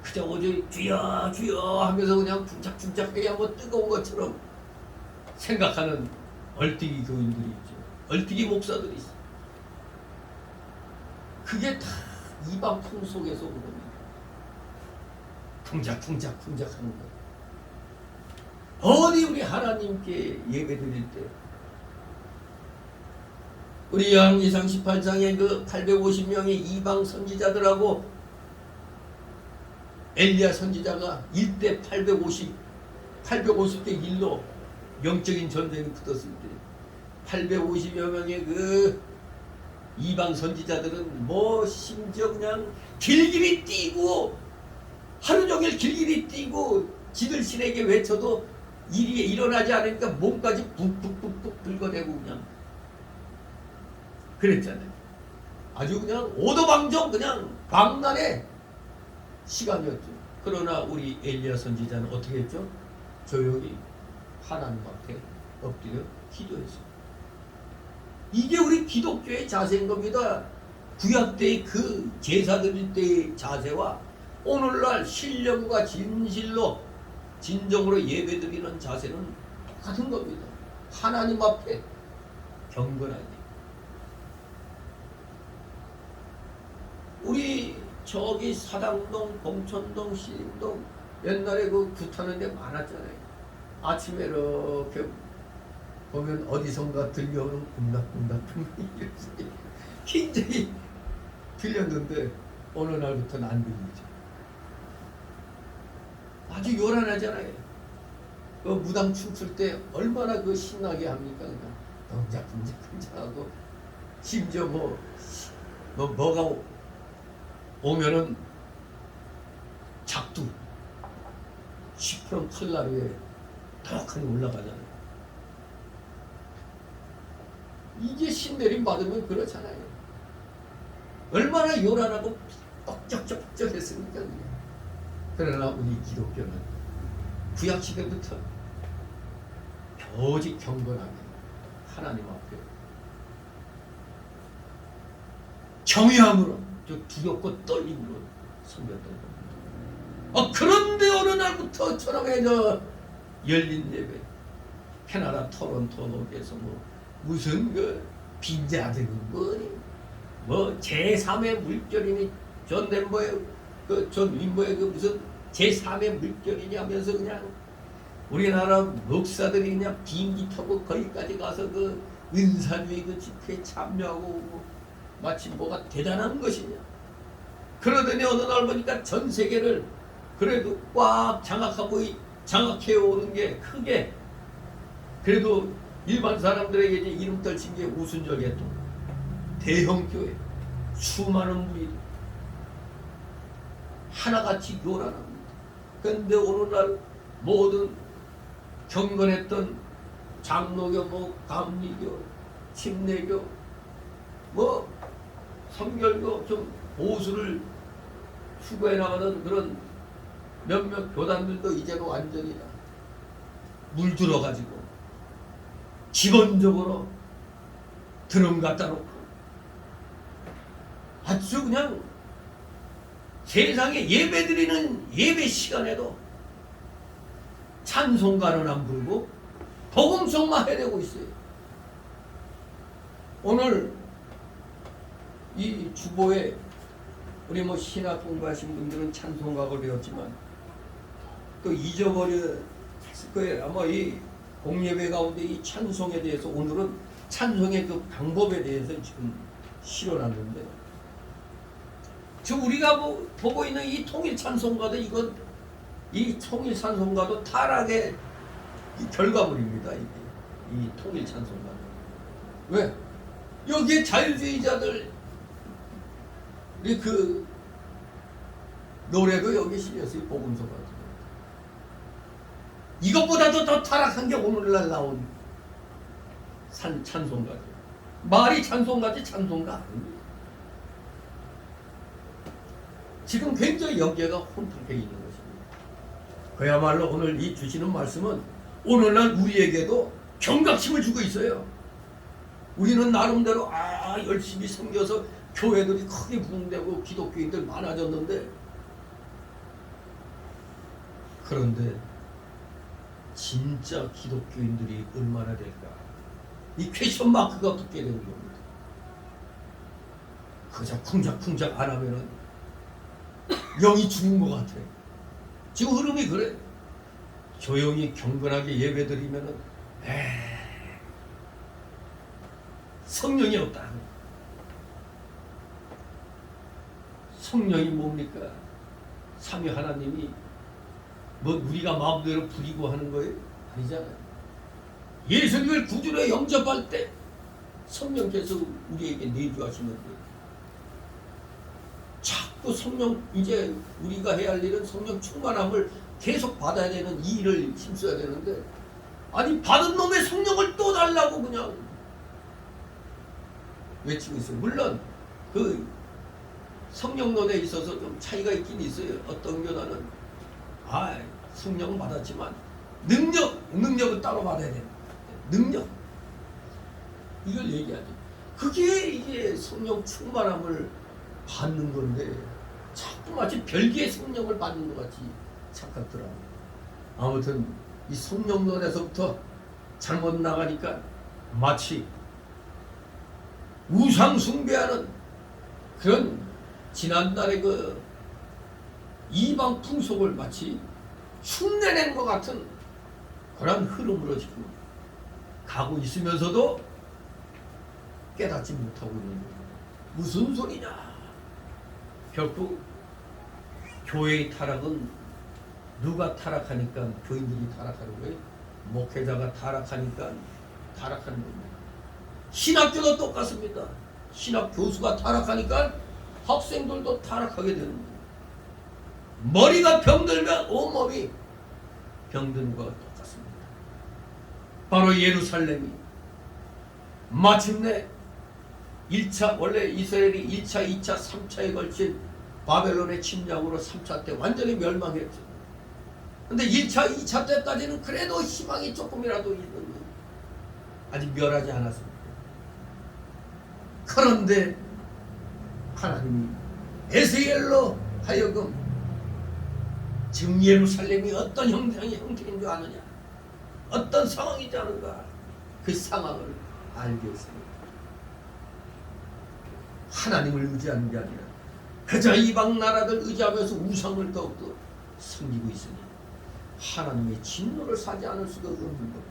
그저 오직 주여 주여 하면서 그냥 쿵짝쿵짝 해야 뭐 뜨거운 것처럼 생각하는 얼뜨기 교인들이 있죠. 얼뜨기 목사들이 있어. 그게 다 이방 풍속에서 온 겁니다. 쿵짝쿵짝 하는 거. 어디 우리 하나님께 예배 드릴 때 우리 요한계시록 18장에 그 850명의 이방 선지자들하고 엘리야 선지자가 1대 850대 1로 영적인 전쟁이 붙었을 때 850여 명의 그 이방 선지자들은 뭐 심지어 그냥 길길이 뛰고 하루 종일 길길이 뛰고 지들 신에게 외쳐도 일이 일어나지 않으니까 몸까지 북북북북 긁어대고 그냥 그랬잖아요. 아주 그냥 오도방정 그냥 광란의 시간이었죠. 그러나 우리 엘리야 선지자는 어떻게 했죠? 조용히 하나님 앞에 엎드려 기도했어요. 이게 우리 기독교의 자세인 겁니다. 구약 때의 그 제사 드릴 때의 자세와 오늘날 신령과 진실로 진정으로 예배 드리는 자세는 똑같은 겁니다. 하나님 앞에 경건하게. 우리 저기 사당동, 봉천동, 신림동 옛날에 그 굿하는 데 많았잖아요. 아침에 이렇게 보면 어디선가 들려오는 굽락굽락 굉장히 들렸는데 어느 날부터는 안 들리죠. 아주 요란하잖아요. 그 무당 춤출 때 얼마나 그 신나게 합니까? 그냥 동작하고 심지어 뭐가 오면은 작두 10% 칼날 위에 턱하니 올라가잖아요. 이게 신내림 받으면 그렇잖아요. 얼마나 요란하고 뻑적적적했습니까? 그러나 우리 기독교는 구약시대부터 오직 경건하게 하나님 앞에 경외함으로 두렵고 떨림으로 섬겼던 겁니다. 그런데 어느 날부터 저놈의 열린 예배 캐나다 토론토에서 무슨 그 빈자들이 뭐 제3의 물결이니 존 윈버의 그 무슨 제3의 물결이냐 하면서 그냥 우리나라 목사들이 그냥 비행기 타고 거기까지 가서 그 은사주의 그 집회에 참여하고 마치 뭐가 대단한 것이냐. 그러더니 어느 날 보니까 전 세계를 그래도 꽉 장악해 오는 게 크게 그래도 일반 사람들에게 이제 이름 떨친 게 우순절 개통 대형 교회 수많은 무리들 하나같이 요란합니다. 그런데 오늘날 모든 경건했던 장로교, 감리교, 침례교, 성결교 좀 보수를 추구해 나가는 그런 몇몇 교단들도 이제는 완전히 다 물들어가지고 기본적으로 드럼 갖다 놓고 아주 그냥 세상에 예배드리는 예배 시간에도 찬송가는 안 부르고 복음성만 해내고 있어요. 오늘 이 주보에 우리 신학 공부하신 분들은 찬송가를 배웠지만 또 잊어버렸을 거예요. 아마 이 공예배 가운데 이 찬송에 대해서 오늘은 찬송의 그 방법에 대해서 지금 실어놨는데 지금 우리가 보고 있는 이 통일 찬송가도 이 통일 찬송가도 타락의 결과물입니다. 이 통일 찬송가. 왜? 여기에 자유주의자들 그 노래도 여기 실렸어요. 복음서 같은 거. 이것보다도 더 타락한 게 오늘날 나온 찬송가죠. 말이 찬송가지 찬송가 아닙니다. 지금 굉장히 연계가 혼탁해 있는 것입니다. 그야말로 오늘 이 주시는 말씀은 오늘날 우리에게도 경각심을 주고 있어요. 우리는 나름대로 열심히 섬겨서 교회들이 크게 부흥되고 기독교인들 많아졌는데 그런데 진짜 기독교인들이 얼마나 될까? 이 퀘션 마크가 붙게 되는 겁니다. 그저 쿵작쿵작 안 하면은 영이 죽은 것 같아. 지금 흐름이 그래. 조용히 경건하게 예배드리면은 성령이 없다. 성령이 뭡니까? 삼위 하나님이 뭐 우리가 마음대로 부리고 하는 거예요? 아니잖아요. 예수님을 구주로 영접할 때 성령께서 우리에게 내주하시는데 자꾸 성령, 이제 우리가 해야 할 일은 성령 충만함을 계속 받아야 되는 이 일을 힘써야 되는데, 아니 받은 놈의 성령을 또 달라고 그냥 외치고 있어요. 물론 그 성령론에 있어서 좀 차이가 있긴 있어요. 어떤 교단은 성령 받았지만 능력은 따로 받아야 된다. 능력, 이걸 얘기하죠. 그게 이게 성령 충만함을 받는 건데 자꾸 마치 별개의 성령을 받는 것 같이 착각더라고요. 아무튼 이 성령론에서부터 잘못 나가니까 마치 우상 숭배하는 그런 지난날의 그 이방 풍속을 마치 흉내낸 것 같은 그런 흐름으로 지금 가고 있으면서도 깨닫지 못하고 있는 거예요. 무슨 소리냐? 결국 교회의 타락은 누가 타락하니까 교인들이 타락하는 거예요? 목회자가 타락하니까 타락하는 겁니다. 신학교도 똑같습니다. 신학 교수가 타락하니까 학생들도 타락하게 되는 거예요. 머리가 병들면 온몸이 병드는 것과 똑같습니다. 바로 예루살렘이 마침내 1차, 원래 이스라엘이 1차, 2차, 3차에 걸친 바벨론의 침략으로 3차 때 완전히 멸망했죠. 근데 1차, 2차 때까지는 그래도 희망이 조금이라도 있는 거예요. 아직 멸하지 않았습니다. 그런데 하나님이 에스겔로 하여금 지금 예루살렘이 어떤 형태인 줄 아느냐, 어떤 상황이지 않은가, 그 상황을 알게 했습니다. 하나님을 의지하는 게 아니라 그저 이방 나라들 의지하면서 우상을 더욱더 섬기고 있으니 하나님의 진노를 사지 않을 수가 없는 겁니다.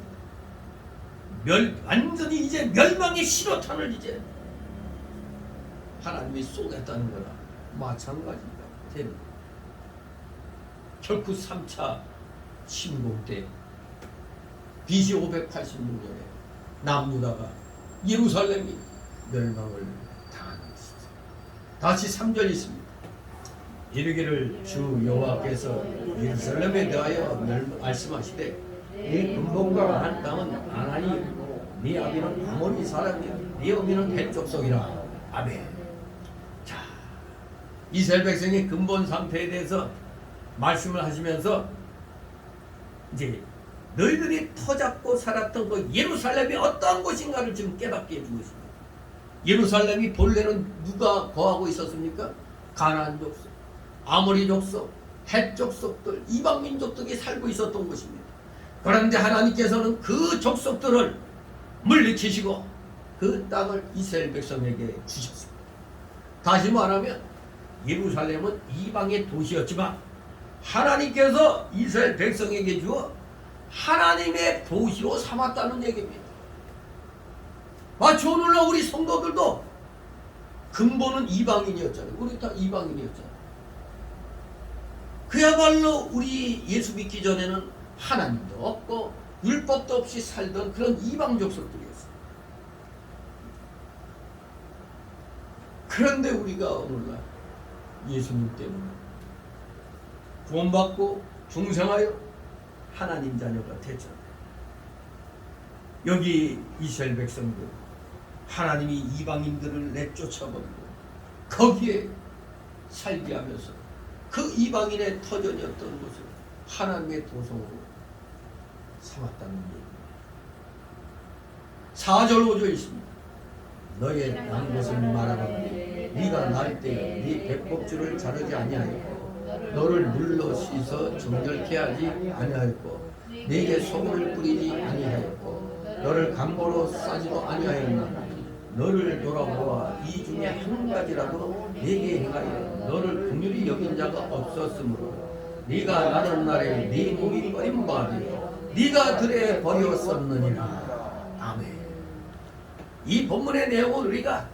완전히 이제 멸망의 신호탄을 이제 하나님이 쏘겠다는 거나 마찬가지가 됩니다. 결국 3차 침공 때 BC 586년에 남유다가 예루살렘이 멸망을 당하는 것입니다. 다시 3절 있습니다. 이르기를 주 여호와께서 예루살렘에 대하여 말씀하시되 네 근본과 한 땅은 아나니이고 네 아비는 아모리 사람이요 네 어미는 헷 족속이라. 아멘. 자, 이스라엘 백성의 근본 상태에 대해서 말씀을 하시면서 이제 너희들이 터잡고 살았던 그 예루살렘이 어떠한 곳인가를 지금 깨닫게 해준 것입니다. 예루살렘이 본래는 누가 거하고 있었습니까? 가나안 족속, 아모리 족속, 헷 족속들, 이방 민족들이 살고 있었던 곳입니다. 그런데 하나님께서는 그 족속들을 물리치시고 그 땅을 이스라엘 백성에게 주셨습니다. 다시 말하면 예루살렘은 이방의 도시였지만 하나님께서 이스라엘 백성에게 주어 하나님의 도시로 삼았다는 얘기입니다. 마치 오늘날 우리 성도들도 근본은 이방인이었잖아요. 우리 다 이방인이었잖아요. 그야말로 우리 예수 믿기 전에는 하나님도 없고 율법도 없이 살던 그런 이방 족속들이었어요. 그런데 우리가 오늘날 예수님 때문에 구원받고 중생하여 하나님 자녀가 됐잖아요. 여기 이스라엘 백성들 하나님이 이방인들을 내쫓아버리고 거기에 살게 하면서 그 이방인의 터전이었던 곳을 하나님의 도성으로 삼았다는 얘기입니다. 4절 5절 있습니다. 너의 난 것을 말하거니 네가 날 때에 네 백복주를 자르지 아니하였고 너를 물로 씻어 정결케 하지 아니하였고 네게 소금을 뿌리지 아니하였고 너를 강보로 싸지도 아니하였나. 너를 돌아보아 이 중에 한 가지라도 네게 행하여 너를 긍휼히 여긴 자가 없었으므로 네가 나던 날에 네 몸이 버림받으며 네가 들에 버렸었느니라. 아멘. 이 본문의 내용은 우리가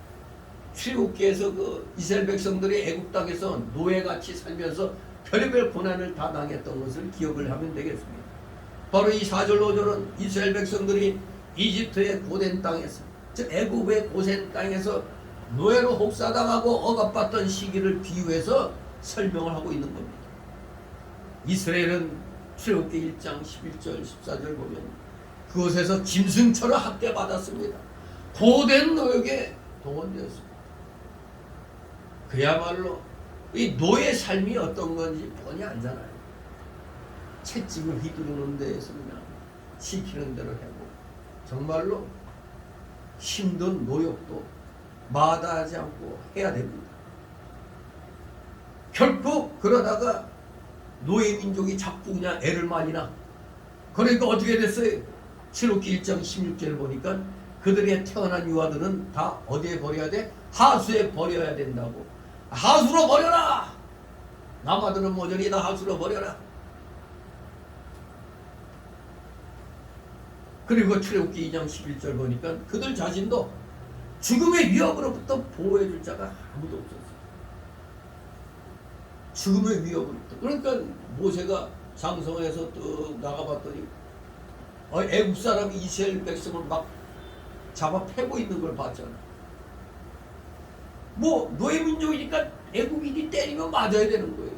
출애굽기에서 그 이스라엘 백성들이 애굽 땅에서 노예같이 살면서 별의별 고난을 다 당했던 것을 기억을 하면 되겠습니다. 바로 이 4절 5절은 이스라엘 백성들이 이집트의 고된 땅에서, 즉 애굽의 고센 땅에서 노예로 혹사당하고 억압받던 시기를 비유해서 설명을 하고 있는 겁니다. 이스라엘은 출애굽기 1장 11절 14절 보면 그곳에서 짐승처럼 학대받았습니다. 고된 노역에 동원되었습니다. 그야말로 이 노예 삶이 어떤 건지 뻔히 알잖아요. 채찍을 휘두르는 데에서 그냥 시키는 대로 하고 정말로 힘든 노역도 마다하지 않고 해야 됩니다. 결국 그러다가 노예 민족이 자꾸 그냥 애를 많이 낳아. 그러니까 어떻게 됐어요? 출애굽기 1장 16절을 보니까 그들의 태어난 유아들은 다 어디에 버려야 돼? 하수에 버려야 된다고. 하수로 버려라! 남아들은 모조리 다 하수로 버려라. 그리고 출애굽기 2장 11절 보니까 그들 자신도 죽음의 위협으로부터 보호해줄 자가 아무도 없었어요. 죽음의 위협으로부터. 그러니까 모세가 장성에서 뚝 나가봤더니 애굽 사람이 이스라엘 백성을 막 잡아 패고 있는 걸 봤잖아. 뭐 노예 민족이니까 애굽인이 때리면 맞아야 되는 거예요.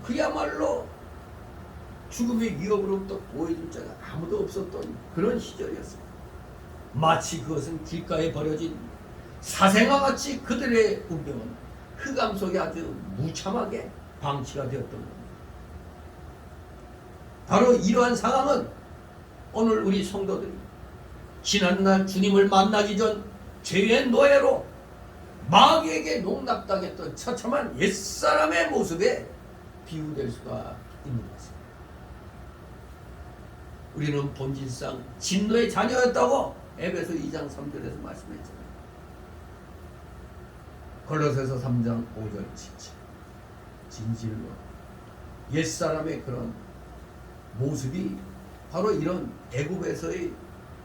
그야말로 죽음의 위협으로부터 보호해줄 자가 아무도 없었던 그런 시절이었어요. 마치 그것은 길가에 버려진 사생아 같이 그들의 운명은 흑암 속에 아주 무참하게 방치가 되었던 겁니다. 바로 이러한 상황은 오늘 우리 성도들이 지난날 주님을 만나기 전 죄의 노예로 마귀에게 농락당했던 처참한 옛사람의 모습에 비유될 수가 있는 것입니다. 우리는 본질상 진노의 자녀였다고 에베소 2장 3절에서 말씀했잖아요. 골로새서 3장 5절 7절 진실로 옛사람의 그런 모습이 바로 이런 애굽에서의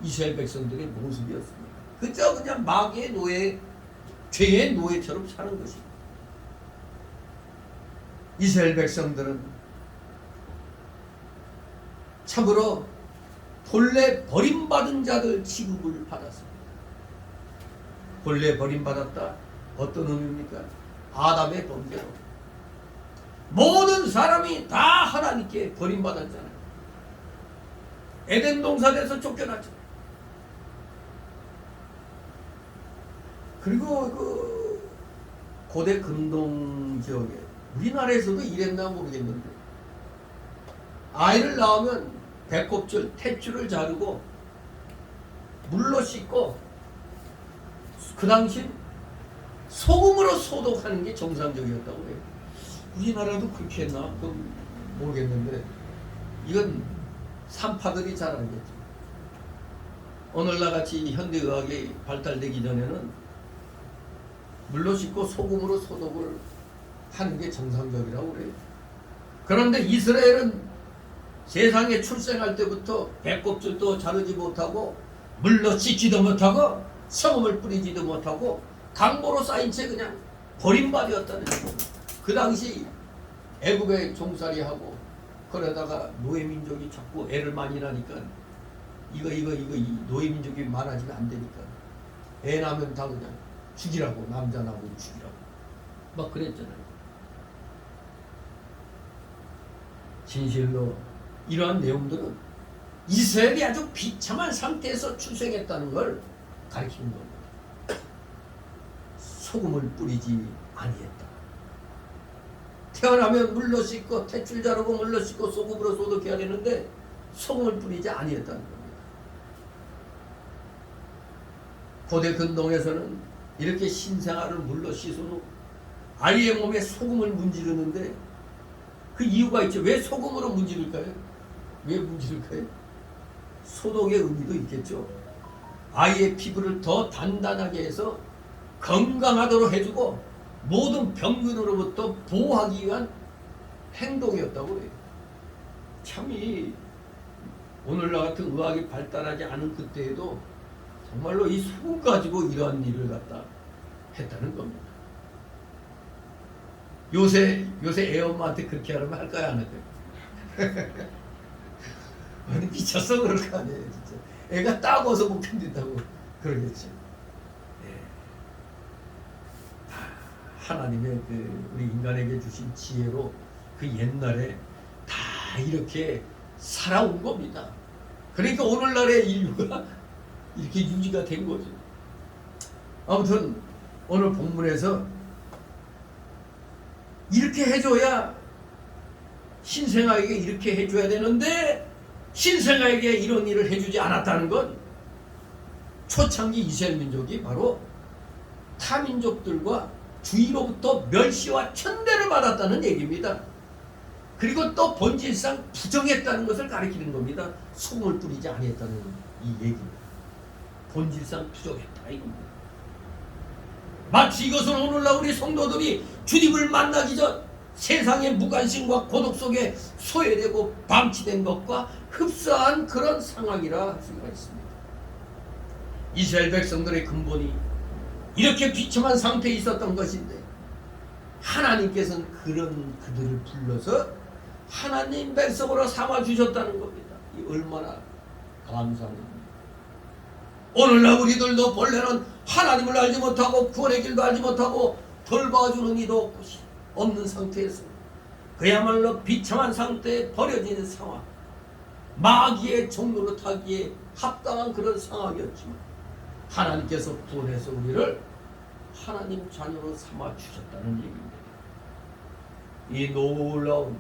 이스라엘 백성들의 모습이었습니다. 그저 그냥 마귀의 노예, 죄의 노예처럼 사는 것입니다. 이스라엘 백성들은 참으로 본래 버림받은 자들 취급을 받았습니다. 본래 버림받았다. 어떤 의미입니까? 아담의 범죄로 모든 사람이 다 하나님께 버림받았잖아요. 에덴 동산에서 쫓겨났죠. 그리고 그 고대 근동 지역에 우리나라에서도 이랬나 모르겠는데 아이를 낳으면 배꼽줄, 탯줄을 자르고 물로 씻고 그 당시 소금으로 소독하는 게 정상적이었다고 해요. 우리나라도 그렇게 했나? 그건 모르겠는데 이건 산파들이 잘 알겠죠. 오늘날 같이 현대의학이 발달되기 전에는 물로 씻고 소금으로 소독을 하는 게 정상적이라고 그래요. 그런데 이스라엘은 세상에 출생할 때부터 배꼽줄도 자르지 못하고 물로 씻지도 못하고 성음을 뿌리지도 못하고 강보로 쌓인 채 그냥 버림받이었다는 거예요. 그 당시 애굽에 종살이하고 그러다가 노예민족이 자꾸 애를 많이 낳으니까 이거 이 노예민족이 많아지면 안 되니까 애 낳으면 다 그냥 죽이라고, 남자 낳으면 죽이라고 막 그랬잖아요. 진실로 이러한 내용들은 이스라엘이 아주 비참한 상태에서 출생했다는 걸 가리키는 겁니다. 소금을 뿌리지 아니했다. 태어나면 물로 씻고 탯줄 자르고 물로 씻고 소금으로 소독해야 되는데 소금을 뿌리지 아니했다는 겁니다. 고대 근동에서는 이렇게 신생아를 물로 씻은 후 아이의 몸에 소금을 문지르는데 그 이유가 있죠. 왜 소금으로 문지를까요? 왜 문지를까요? 소독의 의미도 있겠죠. 아이의 피부를 더 단단하게 해서 건강하도록 해주고 모든 병균으로부터 보호하기 위한 행동이었다고 해요. 참이 오늘날 같은 의학이 발달하지 않은 그때에도 정말로 이 손 가지고 이러한 일을 갖다 했다는 겁니다. 요새 애 엄마한테 그렇게 하려면 할까요, 안 할까요? 아니 미쳤어 그럴 거 아니에요, 진짜. 애가 따가워서 못 견딘다고 그러겠지. 예. 하나님의 그 우리 인간에게 주신 지혜로 그 옛날에 다 이렇게 살아온 겁니다. 그러니까 오늘날의 인류가 이렇게 유지가 된 거죠. 아무튼 오늘 본문에서 이렇게 해줘야 신생아에게 이렇게 해줘야 되는데 신생아에게 이런 일을 해주지 않았다는 건 초창기 이스라엘 민족이 바로 타민족들과 주위로부터 멸시와 천대를 받았다는 얘기입니다. 그리고 또 본질상 부정했다는 것을 가리키는 겁니다. 소금을 뿌리지 아니했다는 이 얘기입니다. 본질상 부정했다 이겁니다. 마치 이것은 오늘날 우리 성도들이 주님을 만나기 전 세상의 무관심과 고독 속에 소외되고 방치된 것과 흡사한 그런 상황이라 할 수가 있습니다. 이스라엘 백성들의 근본이 이렇게 비참한 상태에 있었던 것인데 하나님께서는 그런 그들을 불러서 하나님 백성으로 삼아주셨다는 겁니다. 이 얼마나 감사한 일입니다. 오늘날 우리들도 본래는 하나님을 알지 못하고 구원의 길도 알지 못하고 돌봐주는 이도 없는 상태에서 그야말로 비참한 상태에 버려진 상황, 마귀의 종로로 타기에 합당한 그런 상황이었지만 하나님께서 구원해서 우리를 하나님 자녀로 삼아 주셨다는 얘기입니다. 이 놀라운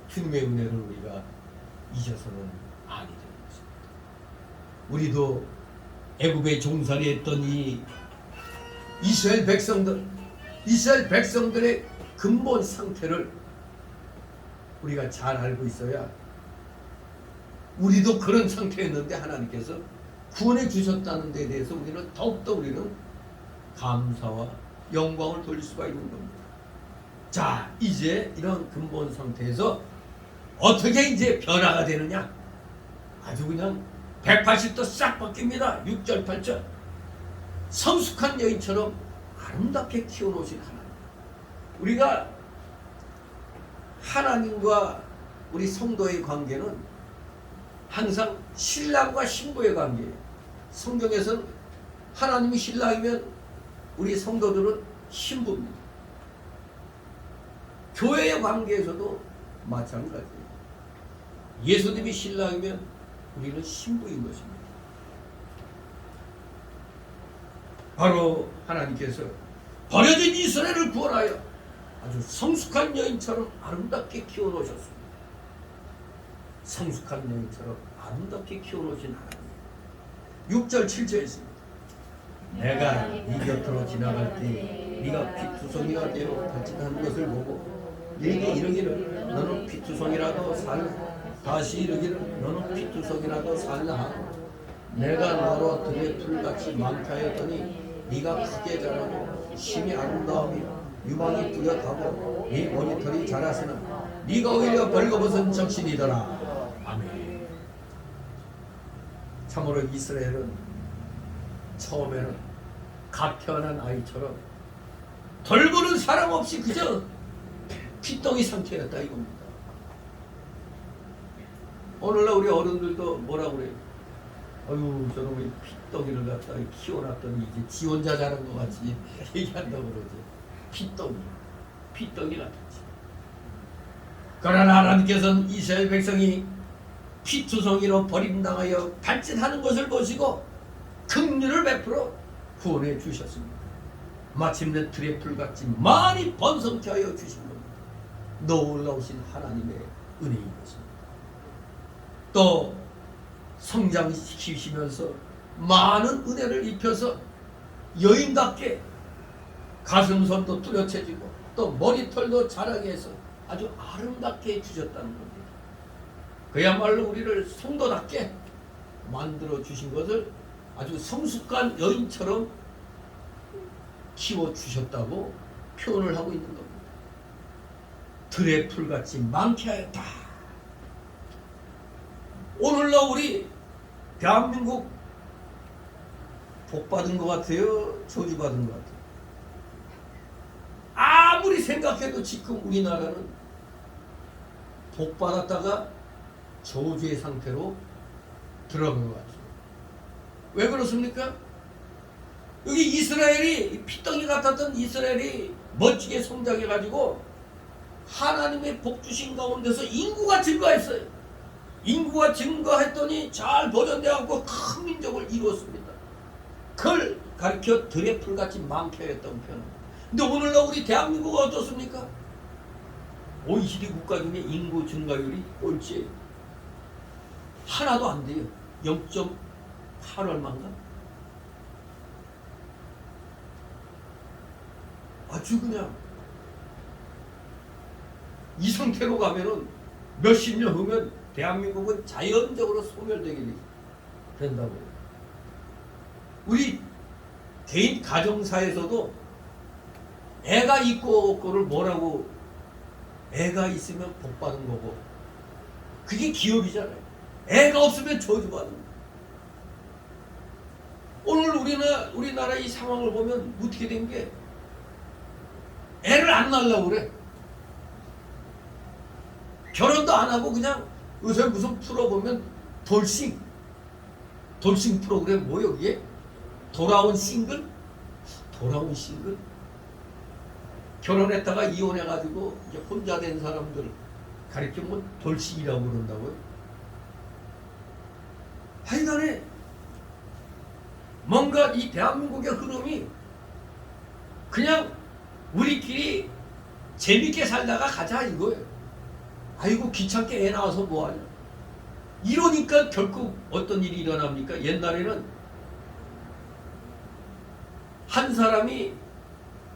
주님의 은혜를 우리가 잊어서는 아니 되는 것입니다. 우리도 애굽에 종살이 했던 이 이스라엘 백성들의 근본 상태를 우리가 잘 알고 있어야 우리도 그런 상태였는데 하나님께서 구원해 주셨다는 데 대해서 우리는 더욱더 우리는 감사와 영광을 돌릴 수가 있는 겁니다. 자, 이제 이런 근본 상태에서 어떻게 이제 변화가 되느냐? 아주 그냥 180도 싹 바뀝니다. 6절 8절 성숙한 여인처럼 아름답게 키워놓으신 하나님. 우리가 하나님과 우리 성도의 관계는 항상 신랑과 신부의 관계예요. 성경에서는 하나님이 신랑이면 우리 성도들은 신부입니다. 교회의 관계에서도 마찬가지예요. 예수님이 신랑이면 우리는 신부인 것입니다. 바로 하나님께서 버려진 이스라엘을 구원하여 아주 성숙한 여인처럼 아름답게 키워놓으셨습니다. 성숙한 여인처럼 아름답게 키워놓으신 하나님. 6절 7절 있습니다. 내가 네 곁으로 지나갈 때 네가 피투성이가 되어 발진하는 것을 보고 네게 이르기를 너는 피투성이라도 살라. 다시 이르기를 너는 피투성이라도 살라 하고 내가 너로 들의 풀같이 많게 하였더니 네가 크게 자라고 심히 아름다움이 유망이 뚜렷하고 네 머리털이 자라서는 네가 오히려 벌거벗은 적신이더라. 아멘. 참으로 이스라엘은 처음에는 갓 태어난 아이처럼 덜보는 사람 없이 그저 핏덩이 상태였다 이겁니다. 오늘날 우리 어른들도 뭐라고 그래요? 아유 저놈의 핏덩이를 갖다 키워놨더니 이제 지 혼자 자란 것 같이 얘기한다고 그러지. 핏덩이 같았지. 그러나 하나님께서는 이스라엘 백성이 피투성이로 버림당하여 발진하는 것을 보시고 긍휼을 베풀어 구원해 주셨습니다. 마침내 들의 풀같이 많이 번성케 하여 주신 겁니다. 놀라우신 하나님의 은혜인 것입니다. 또 성장시키시면서 많은 은혜를 입혀서 여인답게 가슴선도 뚜렷해지고 또 머리털도 자라게 해서 아주 아름답게 해주셨다는 겁니다. 그야말로 우리를 성도답게 만들어 주신 것을 아주 성숙한 여인처럼 키워주셨다고 표현을 하고 있는 겁니다. 들의 풀같이 많게 하였다. 오늘날 우리 대한민국 복 받은 것 같아요? 저주 받은 것 같아요? 아무리 생각해도 지금 우리나라는 복 받았다가 저주의 상태로 들어간 것 같아요. 왜 그렇습니까? 여기 이스라엘이 피덩이 같았던 이스라엘이 멋지게 성장해가지고 하나님의 복 주신 가운데서 인구가 증가했어요. 인구가 증가했더니 잘 보존되어갖고 큰 민족을 이루었습니다. 그걸 가르쳐 드레풀같이 많게 했던 편. 근데 오늘날 우리 대한민국은 어떻습니까? OECD 국가 중에 인구 증가율이 꼴찌예요. 하나도 안 돼요. 0.8 얼마인가? 아주 그냥 이 상태로 가면은 몇십 년 후면 대한민국은 자연적으로 소멸되게 된다고요. 우리 개인 가정사에서도 애가 있고 없고를 뭐라고, 애가 있으면 복 받은 거고, 그게 기업이잖아요. 애가 없으면 저주받은 거예요. 오늘 우리나라 이 상황을 보면 어떻게 된 게, 애를 안 낳으려고 그래. 결혼도 안 하고 그냥 요새 무슨 프로 보면 돌싱 프로그램 뭐요 이게? 돌아온 싱글? 결혼했다가 이혼해가지고 이제 혼자 된 사람들 가리키면 돌싱이라고 그런다고요. 하여간에 뭔가 이 대한민국의 흐름이 그냥 우리끼리 재밌게 살다가 가자 이거예요. 아이고 귀찮게 애 낳아서 뭐하냐. 이러니까 결국 어떤 일이 일어납니까? 옛날에는 한 사람이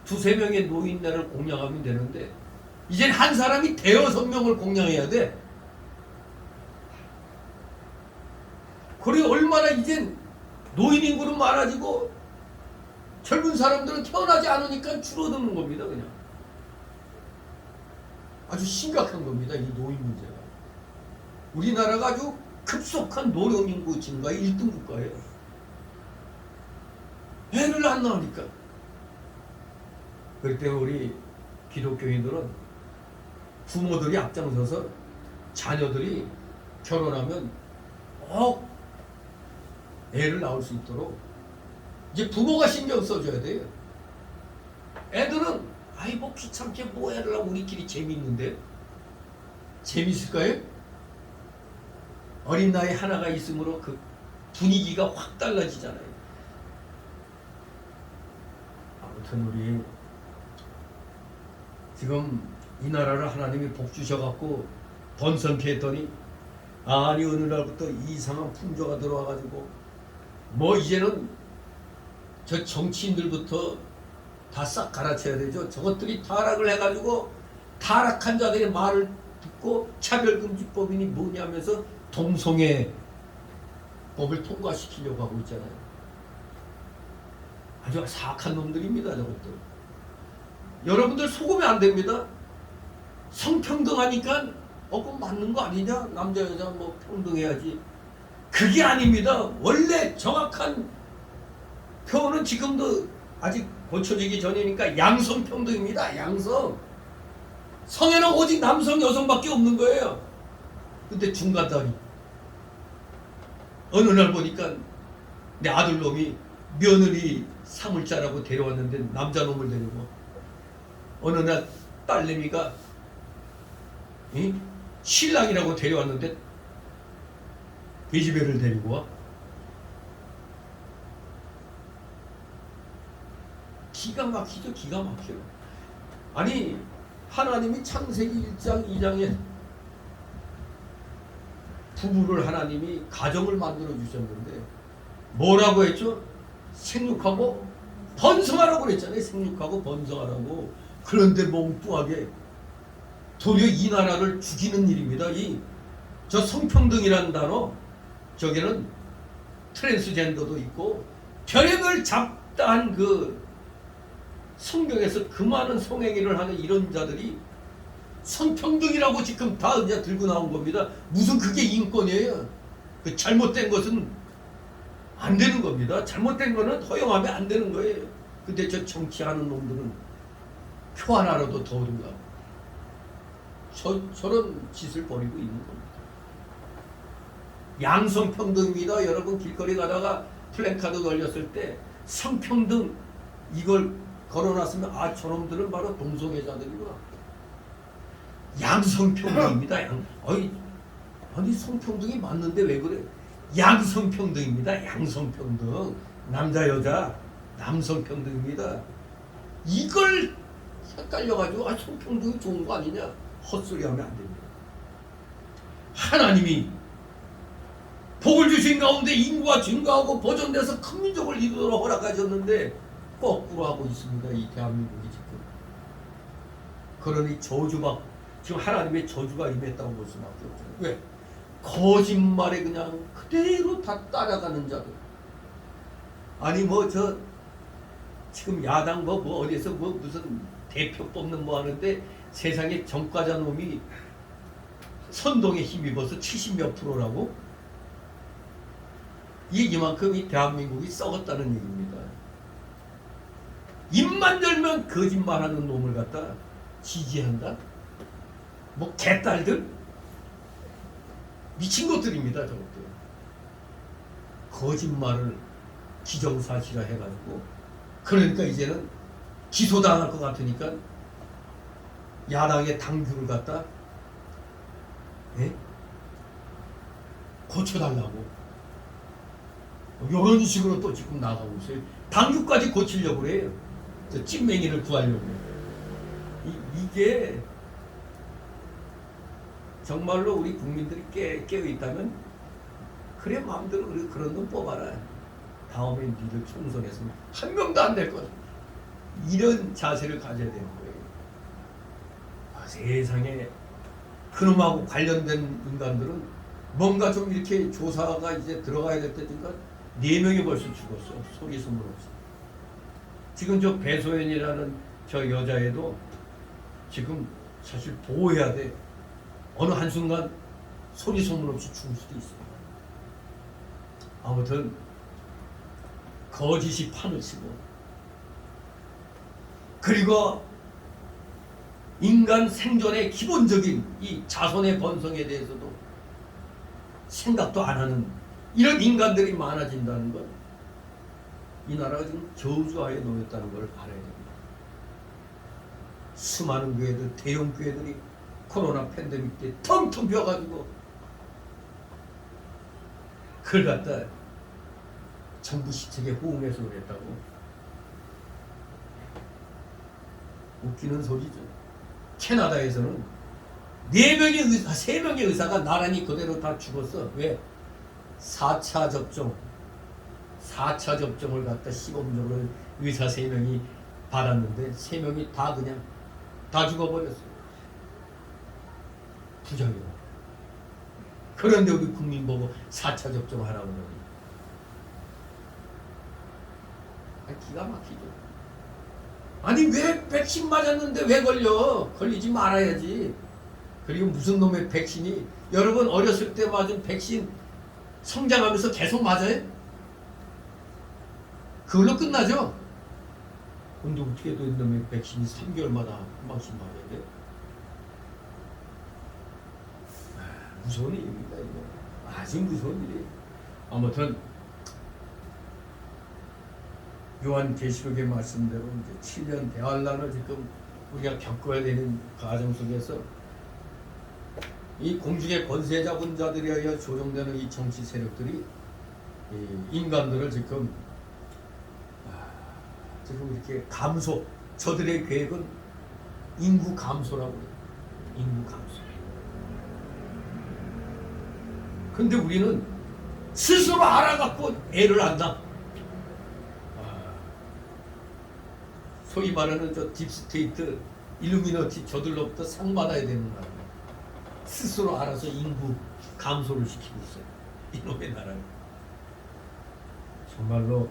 두세 명의 노인네를 공양하면 되는데 이젠 한 사람이 대여섯 명을 공양해야 돼. 그리고 얼마나 이젠 노인 인구는 많아지고 젊은 사람들은 태어나지 않으니까 줄어드는 겁니다. 그냥 아주 심각한 겁니다. 이 노인 문제가. 우리나라가 아주 급속한 노령 인구 증가의 1등 국가예요. 애를 안 낳으니까. 그럴 때 우리 기독교인들은 부모들이 앞장서서 자녀들이 결혼하면 애를 낳을 수 있도록 이제 부모가 신경 써줘야 돼요. 애들은 아이 뭐 귀찮게 뭐 애를 하고 우리끼리 재밌는데 재밌을까요? 어린 나이 하나가 있으므로 그 분위기가 확 달라지잖아요. 아무튼 우리 지금 이 나라를 하나님이 복 주셔갖고 번성케 했더니 아니 어느 날부터 이상한 풍조가 들어와가지고 뭐 이제는 저 정치인들부터 다 싹 갈아쳐야 되죠. 저것들이 타락을 해가지고 타락한 자들의 말을 듣고 차별금지법이니 뭐냐 하면서 동성애 법을 통과시키려고 하고 있잖아요. 아주 사악한 놈들입니다. 저것들. 여러분들 속으면 안 됩니다. 성평등하니까 그건 맞는 거 아니냐? 남자 여자 뭐 평등해야지. 그게 아닙니다. 원래 정확한 표현은 지금도 아직 고쳐지기 전이니까 양성평등입니다. 양성. 성에는 오직 남성 여성밖에 없는 거예요. 근데 중간다리 어느 날 보니까 내 아들놈이 며느리 사물자라고 데려왔는데 남자놈을 데리고 어느 날 딸내미가 신랑이라고 데려왔는데 계집애를 데리고 와. 기가 막히죠. 기가 막혀요. 아니 하나님이 창세기 1장 2장에 부부를 하나님이 가정을 만들어 주셨는데 뭐라고 했죠? 생육하고 번성하라고 그랬잖아요. 생육하고 번성하라고. 그런데 멍뚱하게 도리어 이 나라를 죽이는 일입니다. 저 성평등이라는 단어, 저기는 트랜스젠더도 있고 별의별 잡다한 그 성경에서 그 많은 성행위를 하는 이런 자들이 성평등이라고 지금 다 그냥 들고 나온 겁니다. 무슨 그게 인권이에요. 그 잘못된 것은 안 되는 겁니다. 잘못된 거는 허용하면 안 되는 거예요. 근데 저 정치하는 놈들은 표 하나라도 더 얻은가. 저런 짓을 벌이고 있는 겁니다. 양성평등입니다. 여러분 길거리 가다가 플랜카드 걸렸을 때 성평등 이걸 걸어놨으면 아 저놈들은 바로 동성애자들이구나. 양성평등입니다. 아니 성평등이 맞는데 왜 그래? 양성평등입니다. 양성평등. 남자 여자 남성평등입니다. 이걸 헷갈려가지고 아 성평등이 좋은 거 아니냐 헛소리하면 안 됩니다. 하나님이 복을 주신 가운데 인구가 증가하고 보존돼서 큰 민족을 이루도록 허락하셨는데 거꾸로 하고 있습니다. 이 대한민국이 지금. 그러니 저주가 지금 하나님의 저주가 임했다고 볼 수밖에 없죠. 왜? 거짓말에 그냥 그대로 다 따라가는 자들. 아니 뭐 저 지금 야당 뭐 어디서 뭐 무슨 대표 뽑는 뭐 하는데 세상에 정과자 놈이 선동에 힘입어서 70몇 프로라고? 이만큼 이 대한민국이 썩었다는 얘기입니다. 입만 열면 거짓말하는 놈을 갖다 지지한다? 뭐 개딸들? 미친 것들입니다. 저것들. 거짓말을 기정사실화 해가지고 그러니까 이제는 기소당할 것 같으니까 야당의 당규를 갖다 고쳐달라고 이런 식으로 또 지금 나가고 있어요. 당규까지 고치려고 그래요. 저 찐맹이를 구하려고. 이게 정말로 우리 국민들이 깨어있다면 그래 마음대로 그런 놈 뽑아라. 다음에 니들 총선에서는 한 명도 안 될 거다. 이런 자세를 가져야 되는 거예요. 세상에 그놈하고 관련된 인간들은 뭔가 좀 이렇게 조사가 이제 들어가야 될 때니까 4명이 벌써 죽었어. 소리 소문 없이. 지금 저 배소연이라는 저 여자애도 지금 사실 보호해야 돼. 어느 한순간 소리 소문 없이 죽을 수도 있어. 아무튼 거짓이 판을 치고 그리고 인간 생존의 기본적인 이 자손의 번성에 대해서도 생각도 안 하는 이런 인간들이 많아진다는 것, 이 나라가 지금 저주하에 놓였다는 걸 알아야 됩니다. 수많은 교회들, 대형 교회들이 코로나 팬데믹 때 텅텅 비어가지고 그걸 갖다 정부 시책에 호응해서 그랬다고. 웃기는 소리죠. 캐나다에서는 3명의 의사가 나란히 그대로 다 죽었어. 왜? 4차 접종을 갖다 시범적으로 의사 3명이 받았는데 3명이 다 그냥 다 죽어버렸어. 부작용. 그런데 우리 국민 보고 4차 접종하라고 그러니. 기가 막히죠. 아니 왜 백신 맞았는데 왜 걸려? 걸리지 말아야지. 그리고 무슨 놈의 백신이, 여러분 어렸을 때 맞은 백신 성장하면서 계속 맞아요? 그걸로 끝나죠? 근데 어떻게 된 놈의 백신이 3개월마다 한 방씩 맞아야 돼? 무서운 일입니다. 이거 아주 무서운 일이에요. 아무튼 요한계시록의 말씀대로 이제 7년 대환란을 지금 우리가 겪어야 되는 과정 속에서 이 공중의 권세 잡은 자들에 의해 조종되는 이 정치 세력들이 이 인간들을 지금 이렇게 감소, 저들의 계획은 인구 감소라고 해요. 인구 감소. 근데 우리는 스스로 알아갖고 애를 안다. 소위 말하는 저 딥스테이트, 일루미너티 저들로부터 상 받아야 되는 나라. 스스로 알아서 인구 감소를 시키고 있어요. 이놈의 나라는. 정말로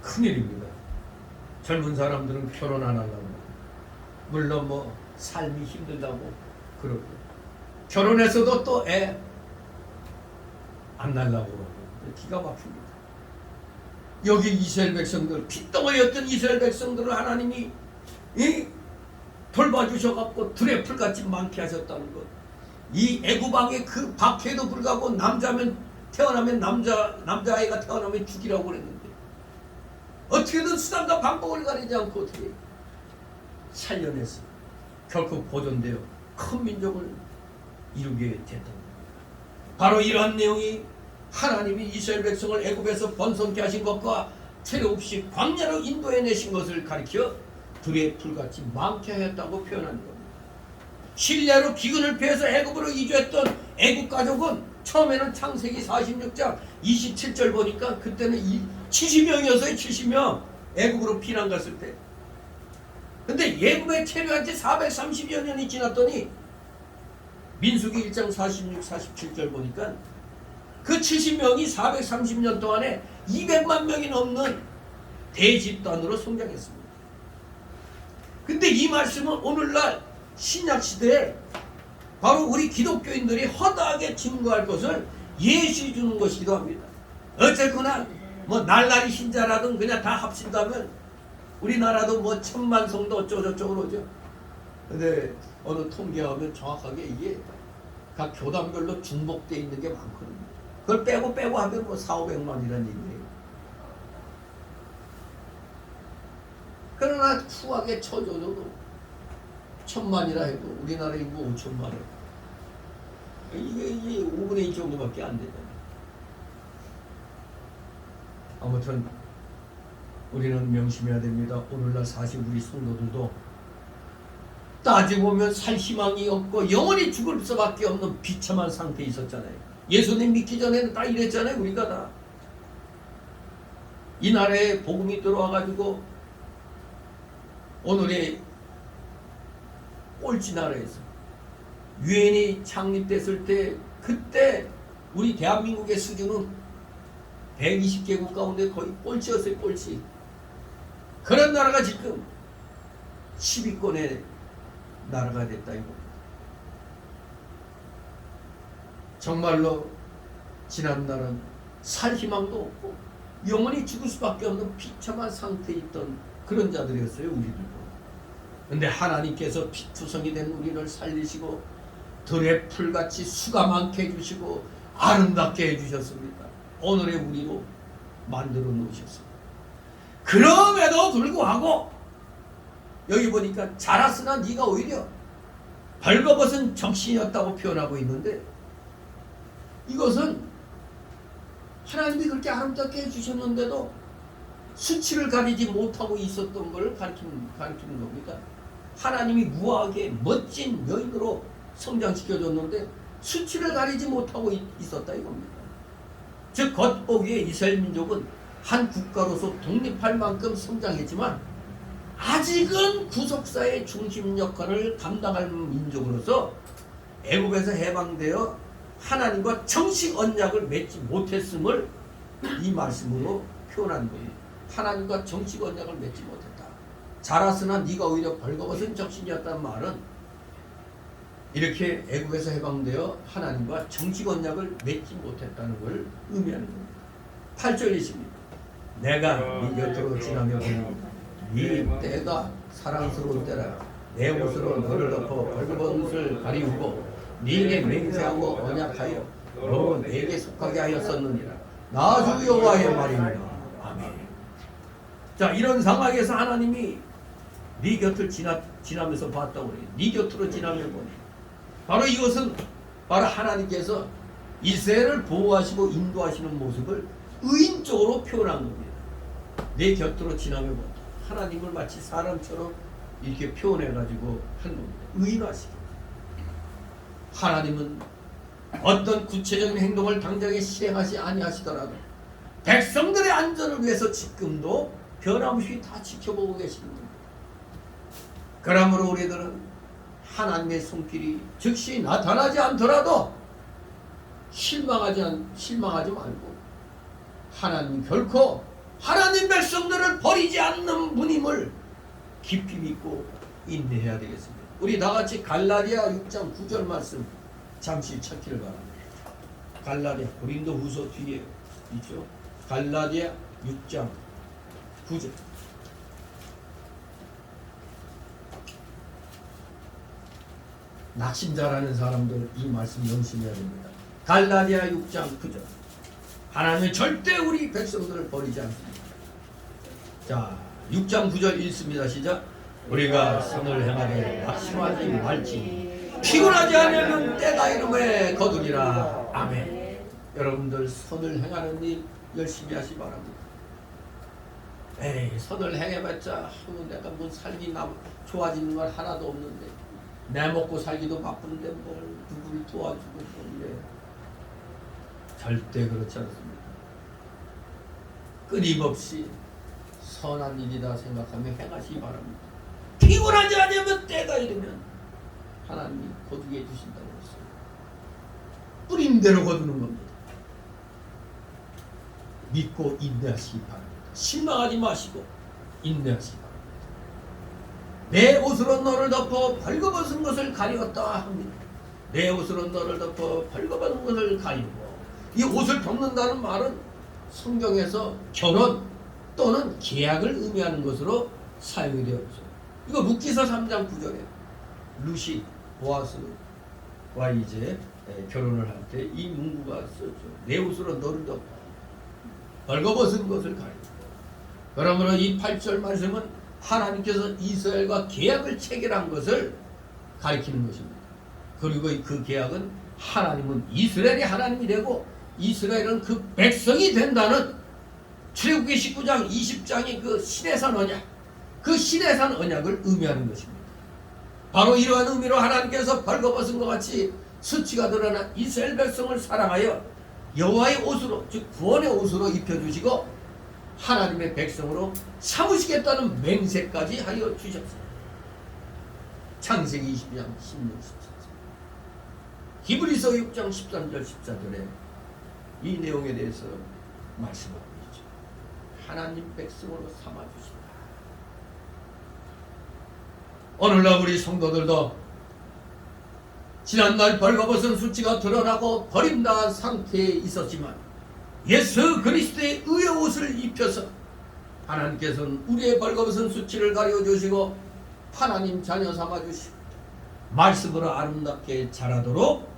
큰일입니다. 젊은 사람들은 결혼 안 하려고. 물론 뭐 삶이 힘들다고 그러고. 결혼해서도 또 애 안 낳으려고 그러고. 기가 막힙니다. 여기 이스라엘 백성들, 핏덩어리였던 이스라엘 백성들을 하나님이 돌봐주셔갖고 들의 풀같이 많게 하셨다는 것. 이 애굽왕의 그 박해에도 불구하고 태어나면 남자아이가 태어나면 죽이라고 그랬는데 어떻게든 수단과 방법을 가리지 않고 어떻게 살려냈어. 결코 보존되어 큰 민족을 이루게 됐던 겁니다. 바로 이러한 내용이 하나님이 이스라엘 백성을 애굽에서 번성케 하신 것과 채례 없이 광야로 인도해 내신 것을 가리켜 들의 풀같이 많게 하였다고 표현하는 겁니다. 신뢰로 기근을 피해서 애굽으로 이주했던 애굽 가족은 처음에는 창세기 46장 27절 보니까 그때는 70명이었어요. 70명 애굽으로 피난 갔을 때. 근데 애굽에 체류한 지 430여 년이 지났더니 민수기 1장 46, 47절 보니까 그 70명이 430년 동안에 200만 명이 넘는 대집단으로 성장했습니다. 근데 이 말씀은 오늘날 신약시대에 바로 우리 기독교인들이 허다하게 증거할 것을 예시 주는 것이기도 합니다. 어쨌거나 뭐 날라리 신자라든 그냥 다 합친다면 우리나라도 뭐 1000만 성도 어쩌고저쩌고 그러죠. 근데 어느 통계하면 정확하게 이게 각 교단별로 중복되어 있는 게 많거든요. 그걸 빼고 하면 뭐 4,500만이라는 얘기예요. 그러나 후하게 쳐줘도 1000만이라 해도 우리나라 인구 5천만이에요. 이게 5분의 1 정도밖에 안 되잖아요. 아무튼 우리는 명심해야 됩니다. 오늘날 사실 우리 성도들도 따지고 보면 살 희망이 없고 영원히 죽을 수밖에 없는 비참한 상태에 있었잖아요. 예수님 믿기 전에는 다 이랬잖아요. 우리가 다. 이 나라에 복음이 들어와가지고 오늘의 꼴찌 나라에서 유엔이 창립됐을 때 그때 우리 대한민국의 수준은 120개국 가운데 거의 꼴찌였어요. 꼴찌. 그런 나라가 지금 10위권의 나라가 됐다 이거. 정말로 지난날은 살 희망도 없고 영원히 죽을 수밖에 없는 비참한 상태에 있던 그런 자들이었어요. 우리들도. 근데 하나님께서 피투성이 된 우리를 살리시고 들의 풀같이 수가 많게 해주시고 아름답게 해주셨습니다. 오늘의 우리로 만들어 놓으셨습니다. 그럼에도 불구하고 여기 보니까 자랐으나 네가 오히려 벌거벗은 적신이었다고 표현하고 있는데 이것은 하나님이 그렇게 아름답게 해주셨는데도 수치를 가리지 못하고 있었던 걸 가르치는 겁니다. 하나님이 무하게 멋진 여인으로 성장시켜줬는데 수치를 가리지 못하고 있었다 이겁니다. 즉 겉보기에 이스라엘 민족은 한 국가로서 독립할 만큼 성장했지만 아직은 구속사의 중심 역할을 감당할 민족으로서 애굽에서 해방되어 하나님과 정식 언약을 맺지 못했음을 이 말씀으로 표현한 겁니다. 하나님과 정식 언약을 맺지 못했다. 자랐으나 네가 오히려 벌거벗은 적신이었다는 말은 이렇게 애굽에서 해방되어 하나님과 정식 언약을 맺지 못했다는 걸 의미하는 겁니다. 8절이십니다. 내가 네 곁으로 지나며 보니 네 때가 사랑스러운 때라 내 옷으로 너를 덮어 벌거벗은 옷을 가리우고 네게 맹세하고 언약하여 너로 내게 속하게 하였었느니라. 나 주 여호와의 말입니다. 아멘. 자, 이런 상황에서 하나님이 네 곁을 지나면서 봤다고 그래요. 네 곁으로 지나며 보니 바로 이것은 바로 하나님께서 이스라엘을 보호하시고 인도하시는 모습을 의인적으로 표현한 겁니다. 내 곁으로 지나며 보니 하나님을 마치 사람처럼 이렇게 표현해가지고 한 겁니다. 의인하시고 하나님은 어떤 구체적인 행동을 당장에 실행하지 아니하시더라도 백성들의 안전을 위해서 지금도 변함없이 다 지켜보고 계시는 겁니다. 그러므로 우리들은 하나님의 손길이 즉시 나타나지 않더라도 실망하지 말고 하나님 결코 하나님 백성들을 버리지 않는 분임을 깊이 믿고 인내해야 되겠습니다. 우리 다같이 갈라디아 6장 9절 말씀 잠시 찾기를 바랍니다. 갈라디아 고린도후서 뒤에 있죠. 갈라디아 6장 9절. 낙심자라는 사람들 이 말씀 명심해야 됩니다. 갈라디아 6장 9절. 하나님은 절대 우리 백성들을 버리지 않습니다. 자, 6장 9절 읽습니다. 시작. 우리가 선을 행하되 낙심하지 말지 피곤하지 않으면 때가 이름에 거두리라. 아멘. 여러분들 선을 행하는 일 열심히 하시 바랍니다. 에이, 선을 행해봤자 내가 뭐 삶이 좋아지는 건 하나도 없는데 내 먹고 살기도 바쁜데 뭘 누구를 도와주고 뭐 이래. 절대 그렇지 않습니다. 끊임없이 선한 일이다 생각하며 행하시기 바랍니다. 피곤하지 않으면 때가 이르면 하나님이 거두게 해주신다고 했어요. 뿌림대로 거두는 겁니다. 믿고 인내하시기 바랍니다. 실망하지 마시고 인내하시기 바랍니다. 내 옷으로 너를 덮어 벌거벗은 것을 가리웠다 합니다. 내 옷으로 너를 덮어 벌거벗은 것을 가리고, 이 옷을 덮는다는 말은 성경에서 결혼 또는 계약을 의미하는 것으로 사용이 되어 있어요. 이거 룻기서 3장 9절에 룻이 보아스와 이제 결혼을 할 때 이 문구가 썼죠. 내 옷으로 너를 덮어 벌거벗은 것을 가리고. 그러므로 이 8절 말씀은 하나님께서 이스라엘과 계약을 체결한 것을 가리키는 것입니다. 그리고 그 계약은 하나님은 이스라엘이 하나님이 되고 이스라엘은 그 백성이 된다는 출애굽기 19장 20장의 그 시내산 언약, 그 시내산 언약을 의미하는 것입니다. 바로 이러한 의미로 하나님께서 벌거벗은 것 같이 수치가 드러난 이스라엘 백성을 사랑하여 여호와의 옷으로, 즉 구원의 옷으로 입혀주시고 하나님의 백성으로 삼으시겠다는 맹세까지 하여 주셨어요. 창세기 20장 16, 17절, 히브리서 6장 13절 14절에 이 내용에 대해서 말씀하고 있죠. 하나님 백성으로 삼아주신다. 오늘날 우리 성도들도 지난날 벌거벗은 수치가 드러나고 버림당한 상태에 있었지만 예수 그리스도의 의의 옷을 입혀서 하나님께서는 우리의 벌거벗은 수치를 가려주시고 하나님 자녀 삼아주시고 말씀으로 아름답게 자라도록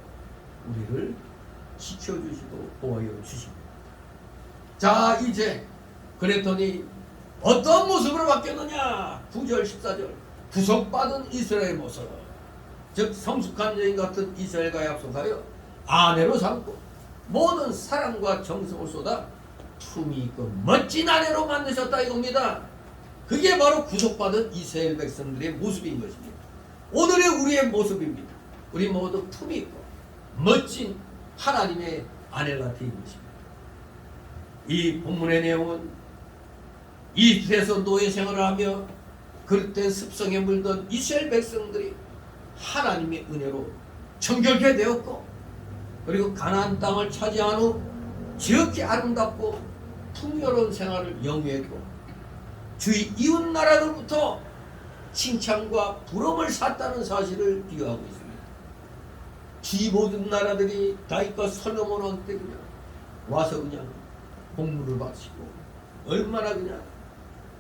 우리를 지켜주시고 보호해 주십니다. 자, 이제 그랬더니 어떤 모습으로 바뀌었느냐? 9절 14절 구속받은 이스라엘 모습, 즉 성숙한 여인 같은 이스라엘과 약속하여 아내로 삼고 모든 사랑과 정성을 쏟아 품이 있고 멋진 아내로 만드셨다 이겁니다. 그게 바로 구속받은 이스라엘 백성들의 모습인 것입니다. 오늘의 우리의 모습입니다. 우리 모두 품이 있고 멋진 하나님의 아내가 되는 것입니다. 이 본문의 내용은 이집트에서 노예 생활을 하며 그릇된 습성에 물던 이스라엘 백성들이 하나님의 은혜로 정결케 되었고, 그리고 가나안 땅을 차지한 후 지극히 아름답고 풍요로운 생활을 영위했고 주위 이웃 나라로부터 칭찬과 부름을 샀다는 사실을 비유하고 있습니다. 주위 모든 나라들이 다윗과 솔로몬한테 그냥 와서 그냥 공물을 바치고 얼마나 그냥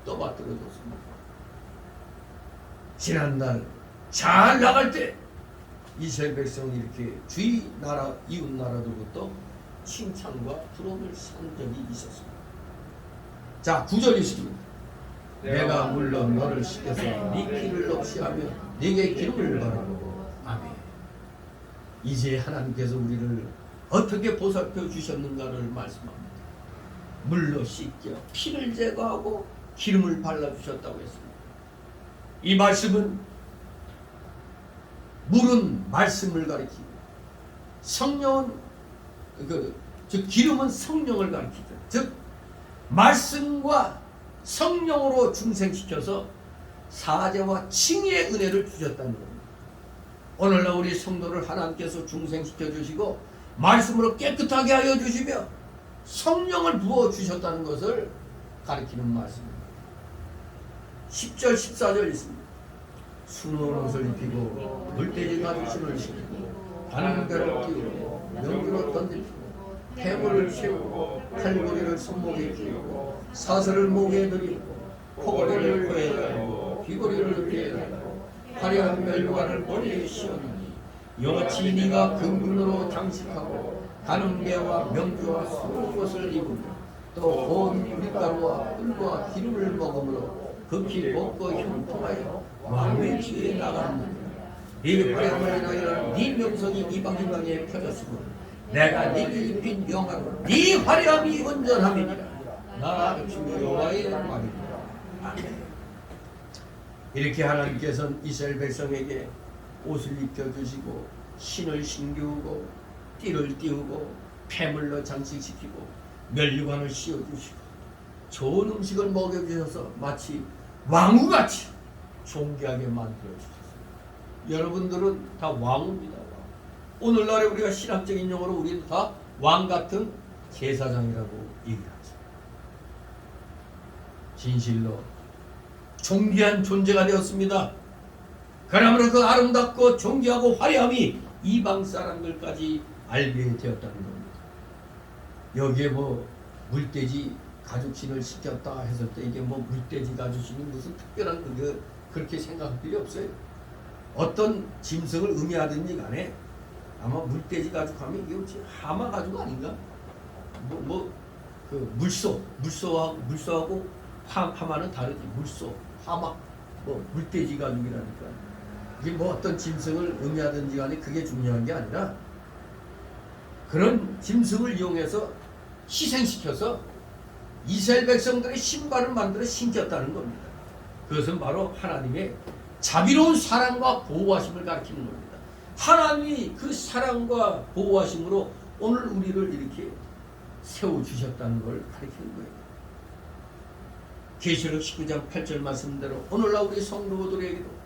떠받들어줬습니까? 지난날 잘 나갈 때 이스라엘 백성이 이렇게 주위 나라 이웃 나라들부터 칭찬과 부름을 산 적이 있었습니다. 자, 9절 있습니다. 내가 물론 너를 시켜서 네 길을 없이하며 네게 기름을 바르고. 아멘. 이제 하나님께서 우리를 어떻게 보살펴 주셨는가를 말씀합니다. 물로 씻겨 피를 제거하고 기름을 발라주셨다고 했습니다. 이 말씀은 물은 말씀을 가리키고 성령은 즉 기름은 성령을 가리키죠. 즉 말씀과 성령으로 중생시켜서 사죄와 칭의의 은혜를 주셨다는 겁니다. 오늘날 우리 성도를 하나님께서 중생시켜 주시고 말씀으로 깨끗하게 하여 주시며 성령을 부어 주셨다는 것을 가리키는 말씀입니다. 10절 14절 있습니다. 수놓은 옷을 입히고 물때지 가죽신을 신고 가는 배로 띄우고 연기로 던지고 폐물을 채우고 팔고리를 손목에 끼우고 사슬을 목에 들이고 포고리를 코에 달고 귀고리를 귀에 달고 화려한 멜관을 머리에 씌웠느니 여같이 네가 금근으로 장식하고 가는배와 명주와 수놓은 것을 입으며 또 고운 밀가루와 꿀과 기름을 먹으므로 급히 먹고 형통하여 왕의 뒤에 나갔느니라. 네 화려함을 인하여 네 명성이 이방인방에 펴졌으므로 내가 네게 입힌 영화로 네 화려함이 온전함이니라. 나 주 여호와의 말이니라. 아멘. 이렇게 하나님께서는 이스라엘 백성에게 옷을 입혀주시고 신을 신기우고 띠를 띄우고 폐물로 장식시키고 멸류관을 씌워주시고 좋은 음식을 먹여주셔서 마치 왕후같이 존귀하게 만들어주셨어요. 여러분들은 다 왕후입니다. 왕. 오늘날에 우리가 신학적인 용어로 우리는 다 왕같은 제사장이라고 얘기하죠. 진실로 존귀한 존재가 되었습니다. 그러므로 그 아름답고 존귀하고 화려함이 이방 사람들까지 알게 되었다는 겁니다. 여기에 뭐 물돼지 가죽신을 시켰다 했을 때 이게 뭐 물돼지 가죽신이 무슨 특별한 그게 그렇게 생각할 필요 없어요. 어떤 짐승을 의미하든지 간에 아마 물돼지 가죽하면 이게 혹시 하마 가죽 아닌가? 그 물소하고 하마는 다르지. 물소, 하마, 뭐 물돼지 가죽이라니까. 이게 뭐 어떤 짐승을 의미하든지 간에 그게 중요한 게 아니라 그런 짐승을 이용해서 희생시켜서 이스라엘 백성들의 신발을 만들어 신겼다는 겁니다. 그것은 바로 하나님의 자비로운 사랑과 보호하심을 가리키는 겁니다. 하나님이 그 사랑과 보호하심으로 오늘 우리를 이렇게 세워주셨다는 걸 가리키는 거예요. 계시록 19장 8절 말씀대로 오늘날 우리 성도들에게도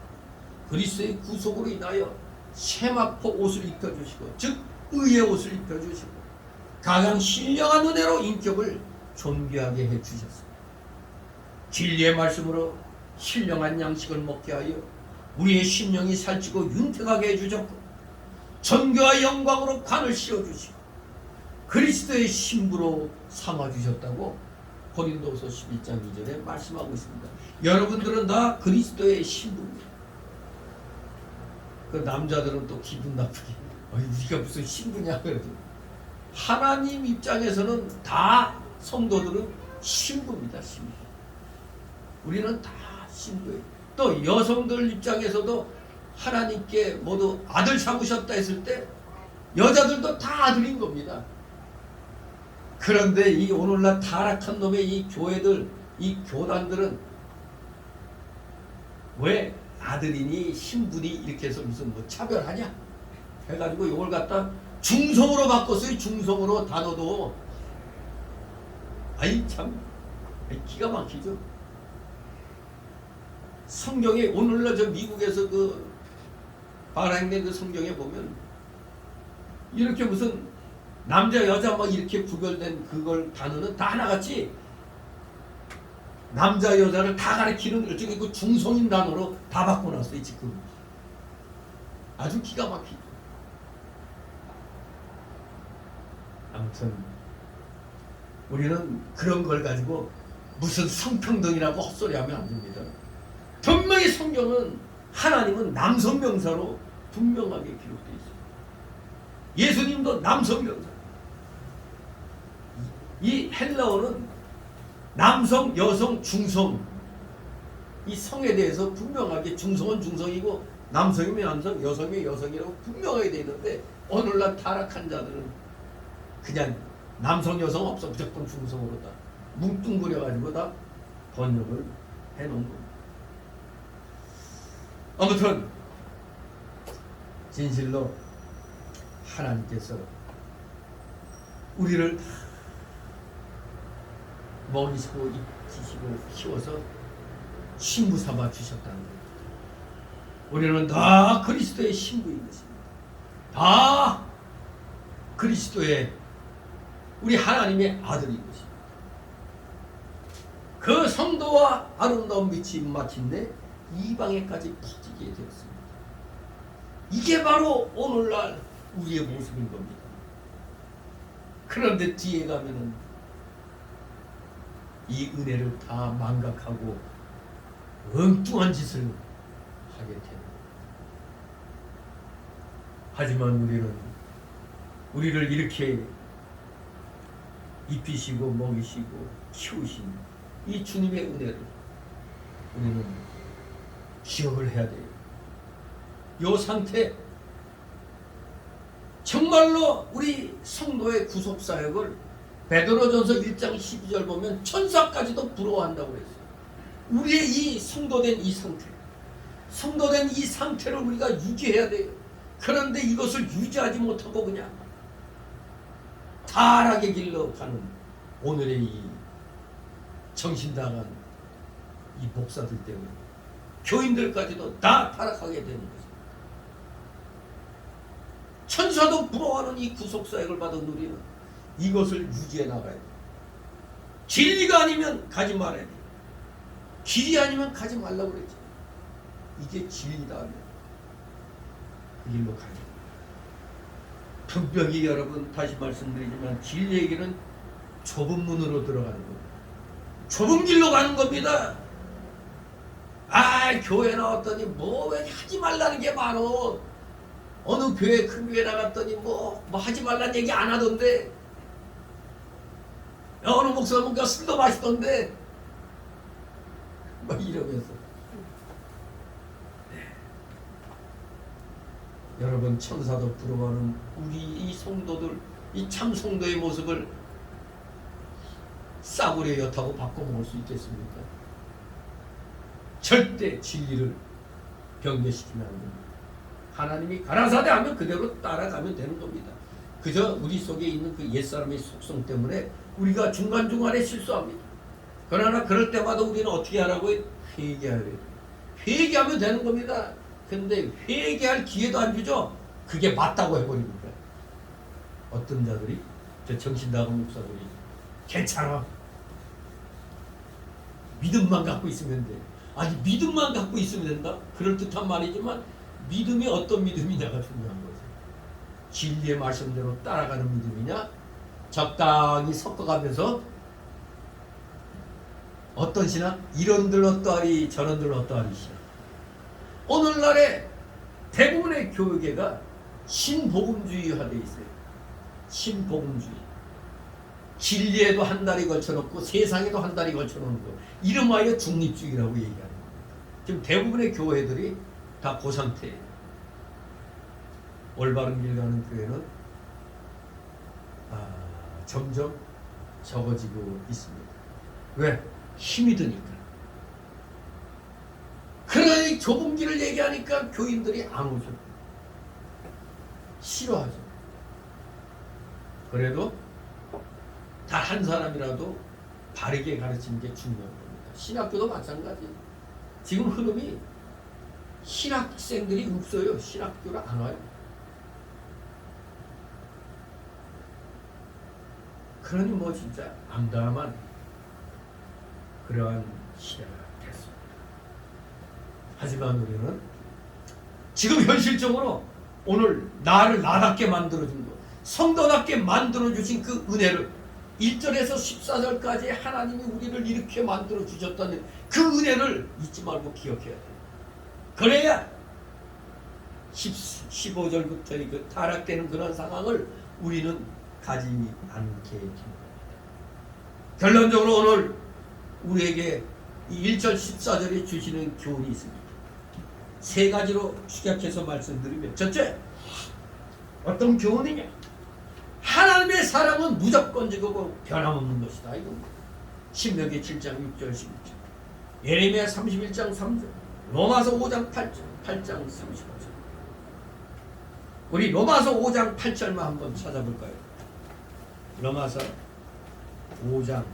그리스도의 구속으로 인하여 세마포 옷을 입혀주시고 즉 의의 옷을 입혀주시고 가장 신령한 은혜로 인격을 존귀하게 해주셨습니다. 진리의 말씀으로 신령한 양식을 먹게 하여 우리의 심령이 살찌고 윤택하게 해주셨고 존귀와 영광으로 관을 씌워주시고 그리스도의 신부로 삼아주셨다고 고린도서 11장 2절에 말씀하고 있습니다. 여러분들은 다 그리스도의 신부입니다. 그 남자들은 또 기분 나쁘게 우리가 무슨 신부냐 그러죠. 하나님 입장에서는 다 성도들은 신부입니다. 신부. 우리는 다 신부예요. 또 여성들 입장에서도 하나님께 모두 아들 삼으셨다 했을 때 여자들도 다 아들인 겁니다. 그런데 이 오늘날 타락한 놈의 이 교회들, 이 교단들은 왜 아들이니 신부니 이렇게 해서 무슨 뭐 차별하냐 해가지고 이걸 갖다 중성으로 바꿨어요. 중성으로 단어도. 아이 참 기가 막히죠. 성경에 오늘날 저 미국에서 그 발행된 그 성경에 보면 이렇게 무슨 남자 여자 막 이렇게 구별된 그걸 단어는 다 하나같이 남자 여자를 다 가리키는 일종의 그 중성인 단어로 다 바꿔놨어요. 지금 아주 기가 막히죠. 아무튼 우리는 그런 걸 가지고 무슨 성평등이라고 헛소리하면 안 됩니다. 분명히 성경은 하나님은 남성 명사로 분명하게 기록되어 있어요. 예수님도 남성 명사. 이 헬라어는 남성, 여성, 중성 이 성에 대해서 분명하게 중성은 중성이고 남성이면 남성, 여성이면 여성이라고 분명하게 되어 있는데 오늘날 타락한 자들은 그냥 남성, 여성 없어 무조건 중성으로 다 뭉뚱그려가지고 다 번역을 해놓은 겁니다. 아무튼 진실로 하나님께서 우리를 다 먹이시고 입히시고 키워서 신부 삼아 주셨다는 겁니다. 우리는 다 그리스도의 신부인 것입니다. 다 그리스도의 우리 하나님의 아들인 것입니다. 그 성도와 아름다운 빛이 마침내 이방에까지 퍼지게 되었습니다. 이게 바로 오늘날 우리의 모습인 겁니다. 그런데 뒤에 가면은 이 은혜를 다 망각하고 엉뚱한 짓을 하게 되는 거예요. 하지만 우리를 이렇게 입히시고 먹이시고 키우신 이 주님의 은혜를 우리는 기억을 해야 돼요. 이 상태 정말로 우리 성도의 구속사역을 베드로전서 1장 12절 보면 천사까지도 부러워한다고 그랬어요. 우리의 이 성도된 이 상태, 성도된 이 상태를 우리가 유지해야 돼요. 그런데 이것을 유지하지 못하고 그냥 타락의 길로 가는 오늘의 이 정신당한 이 목사들 때문에 교인들까지도 다 타락하게 되는 거죠. 천사도 부러워하는 이 구속사역을 받은 우리는 이것을 유지해 나가야 돼요. 진리가 아니면 가지 말아야 돼요. 길이 아니면 가지 말라고 그랬죠. 이게 진리다 하면 그 길로 가야 돼요. 분명히 여러분 다시 말씀드리지만 진리에게는 좁은 문으로 들어가는 겁니다. 좁은 길로 가는 겁니다. 교회 나왔더니 뭐 왜 하지 말라는 게 많어. 어느 교회 큰 교회 나갔더니 뭐 하지 말라는 얘기 안 하던데. 어느 목사가 뭔가 술도 마시던데. 막 이러면서. 여러분 천사도 부러워하는 우리 이 성도들, 이 참 성도의 모습을 싸구려 엿하고 바꿔먹을 수 있겠습니까? 절대 진리를 변개시키면 안 됩니다. 하나님이 가라사대 하면 그대로 따라가면 되는 겁니다. 그저 우리 속에 있는 그 옛사람의 속성 때문에 우리가 중간중간에 실수합니다. 그러나 그럴 때마다 우리는 어떻게 하라고요? 회개하려 해요. 회개하면 되는 겁니다. 근데 회개할 기회도 안 주죠. 그게 맞다고 해버립니다. 어떤 자들이, 저 정신나간 목사들이 괜찮아, 믿음만 갖고 있으면 돼. 아니 믿음만 갖고 있으면 된다? 그럴듯한 말이지만 믿음이 어떤 믿음이냐가 중요한 거죠. 진리의 말씀대로 따라가는 믿음이냐, 적당히 섞어가면서 어떤 신앙? 이런들 어떠하리 저런들 어떠하리 신앙. 오늘날에 대부분의 교회가 신복음주의화되어 있어요. 신복음주의. 진리에도 한 달이 걸쳐놓고 세상에도 한 달이 걸쳐놓는 거. 이름하여 중립주의라고 얘기하는 거예요. 지금 대부분의 교회들이 다 그 상태예요. 올바른 길 가는 교회는 점점 적어지고 있습니다. 왜? 힘이 드니까. 그러니 좁은 길을 얘기하니까 교인들이 안 오죠. 싫어하죠. 그래도 단 한 사람이라도 바르게 가르치는 게 중요한 겁니다. 신학교도 마찬가지. 지금 흐름이 신학생들이 없어요. 신학교를 안 와요. 그러니 뭐 진짜 암담한 그러한 시대가 됐습니다. 하지만 우리는 지금 현실적으로 오늘 나를 나답게 만들어준 것, 성도답게 만들어주신 그 은혜를 1절에서 14절까지 하나님이 우리를 이렇게 만들어주셨다는 그 은혜를 잊지 말고 기억해야 돼요. 그래야 15절부터의 그 타락되는 그런 상황을 우리는 가지 않게 됩니다. 결론적으로 오늘 우리에게 이 1절 14절에 주시는 교훈이 있습니다. 세 가지로 축약해서 말씀드리면, 첫째, 어떤 교훈이냐? 하나님의 사랑은 무조건적이고 변함없는 것이다. 이거 신명기 7장 6절 11절, 예레미야 31장 3절, 로마서 5장 8절, 8장 35절. 우리 로마서 5장 8절만 한번 찾아볼까요? 로마서 5장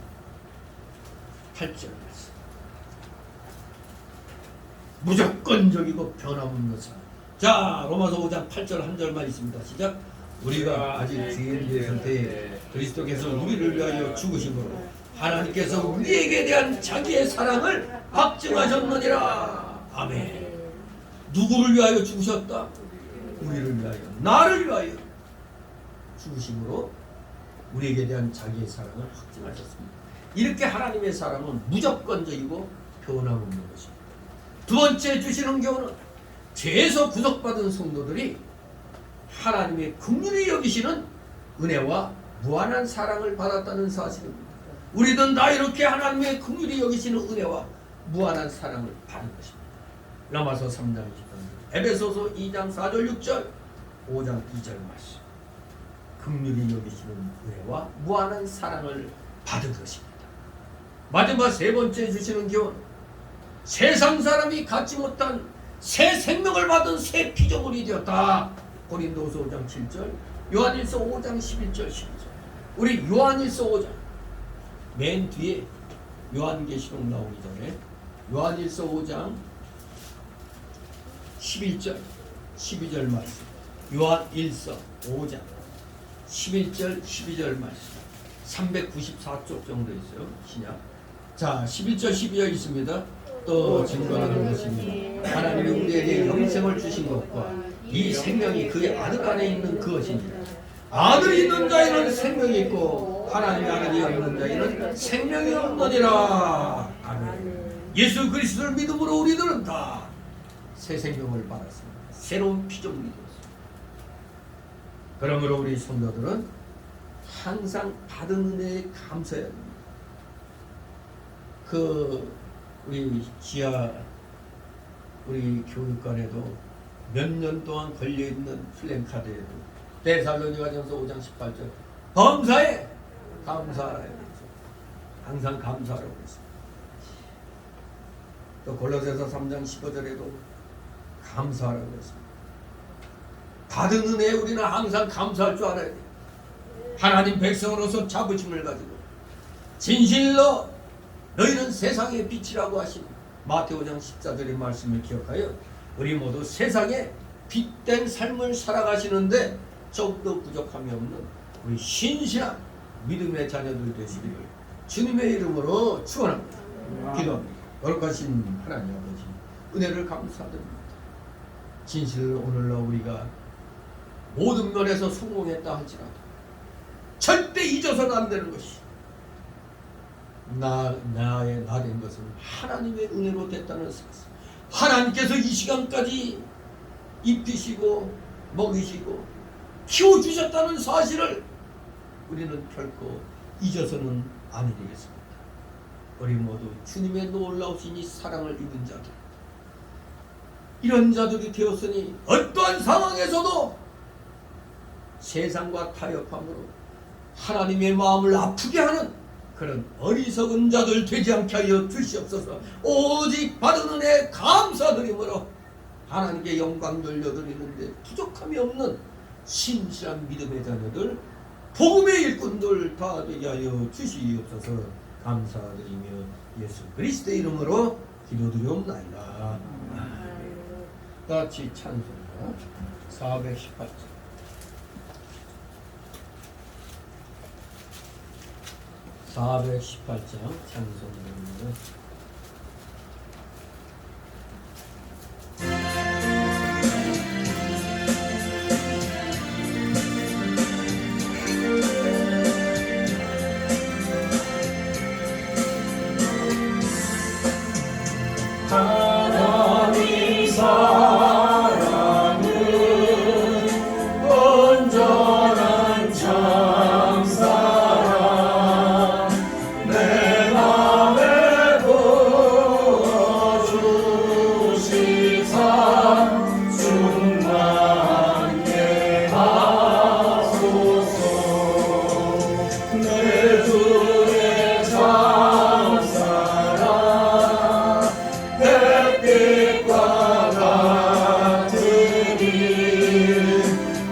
8절 말씀. 무조건적이고 변함없는 사랑. 자, 로마서 5장 8절 한 절만 있습니다. 시작. 우리가 아직 죄인 되었을 때에 그리스도께서 우리를 위하여 죽으심으로 하나님께서 우리에게 대한 자기의 사랑을 확증하셨느니라. 아멘. 누구를 위하여 죽으셨다? 우리를 위하여, 나를 위하여 죽으심으로 우리에게 대한 자기의 사랑을 확증하셨습니다. 이렇게 하나님의 사랑은 무조건적이고 변함없는 것입니다. 두 번째 주시는 교훈은 죄에서 구속받은 성도들이 하나님의 긍휼히 여기시는 은혜와 무한한 사랑을 받았다는 사실입니다. 우리도 다 이렇게 하나님의 긍휼히 여기시는 은혜와 무한한 사랑을 받은 것입니다. 로마서 3장 20절, 에베소서 2장 4절 6절, 5장 2절 말씀. 긍휼히 여기시는 은혜와 무한한 사랑을 받은 것입니다. 마지막 세 번째 주시는 교훈, 세상 사람이 갖지 못한 새 생명을 받은 새 피조물이 되었다. 고린도서 5장 7절, 요한일서 5장 11절 12절. 우리 요한일서 5장 맨 뒤에 요한계시록 나오기 전에 요한일서 5장 11절 12절 말씀, 요한일서 5장 11절 12절 말씀, 394쪽 정도 있어요, 신약. 자, 11절 12절 있습니다. 또 증거하는 것입니다. 하나님이 우리에게 영생을 주신 것과 이 생명이 그의 아들 안에 있는 그것입니다. 아들이 있는 자에는 생명이 있고 하나님의 아들이 없는 자에는 생명이 없느니라. 아멘. 예수 그리스도를 믿음으로 우리들은 다 새 생명을 받았습니다. 새로운 피조물이 되었습니다. 그러므로 우리 성도들은 항상 받은 은혜에 감사해야 합니다. 우리 지하 우리 교육관에도 몇 년 동안 걸려있는 플랜카드에도 데살로니가전서 5장 18절 범사에 감사하라 했죠. 항상 감사하라고 했습니다. 또 골로새서 3장 15절에도 감사하라고 했습니다. 받은 은혜에 우리는 항상 감사할 줄 알아야 돼요. 하나님 백성으로서 자부심을 가지고 진실로 너희는 세상의 빛이라고 하신 마태오 5장 14절의 말씀을 기억하여 우리 모두 세상에 빛된 삶을 살아가시는데 조금도 부족함이 없는 우리 신실한 믿음의 자녀들 되시기를 주님의 이름으로 축원합니다. 기도합니다. 거룩하신 하나님 아버지, 은혜를 감사드립니다. 진실로 오늘날 우리가 모든 면에서 성공했다 할지라도 절대 잊어서는 안 되는 것이 나의 된 것은 하나님의 은혜로 됐다는 사실. 하나님께서 이 시간까지 입히시고 먹이시고 키워주셨다는 사실을 우리는 결코 잊어서는 아니 되겠습니다. 우리 모두 주님의 놀라우신 이 사랑을 입은 자들, 이런 자들이 되었으니 어떠한 상황에서도 세상과 타협함으로 하나님의 마음을 아프게 하는 그런 어리석은 자들 되지 않게 하여 주시옵소서. 오직 받은 은혜에 감사드림으로 하나님께 영광 돌려드리는데 부족함이 없는 신실한 믿음의 자녀들, 복음의 일꾼들 다 되게 하여 주시옵소서. 감사드리며 예수 그리스도의 이름으로 기도드리옵나이다. 같이 찬송가 418장. 418장 찬송입니다. 하나님 사랑은 온전한 참사랑 내 맘에 부어주시사 충만케 하소서. 내 주의 참사랑 햇빛과 같으니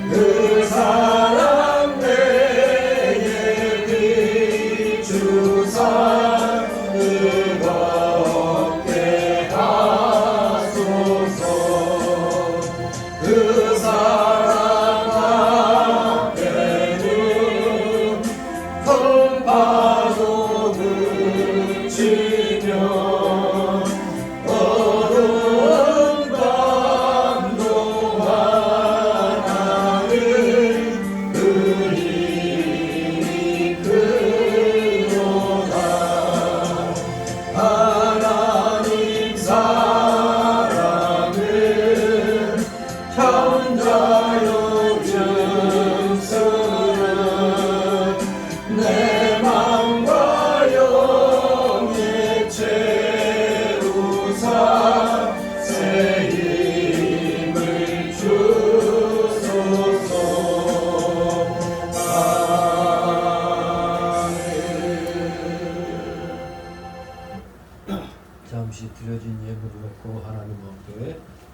그 사랑 내게 비추사 뜨겁게 하소서. 그 사랑 앞에는 큰 파도 그치며 어두운 감동 하나를 그리니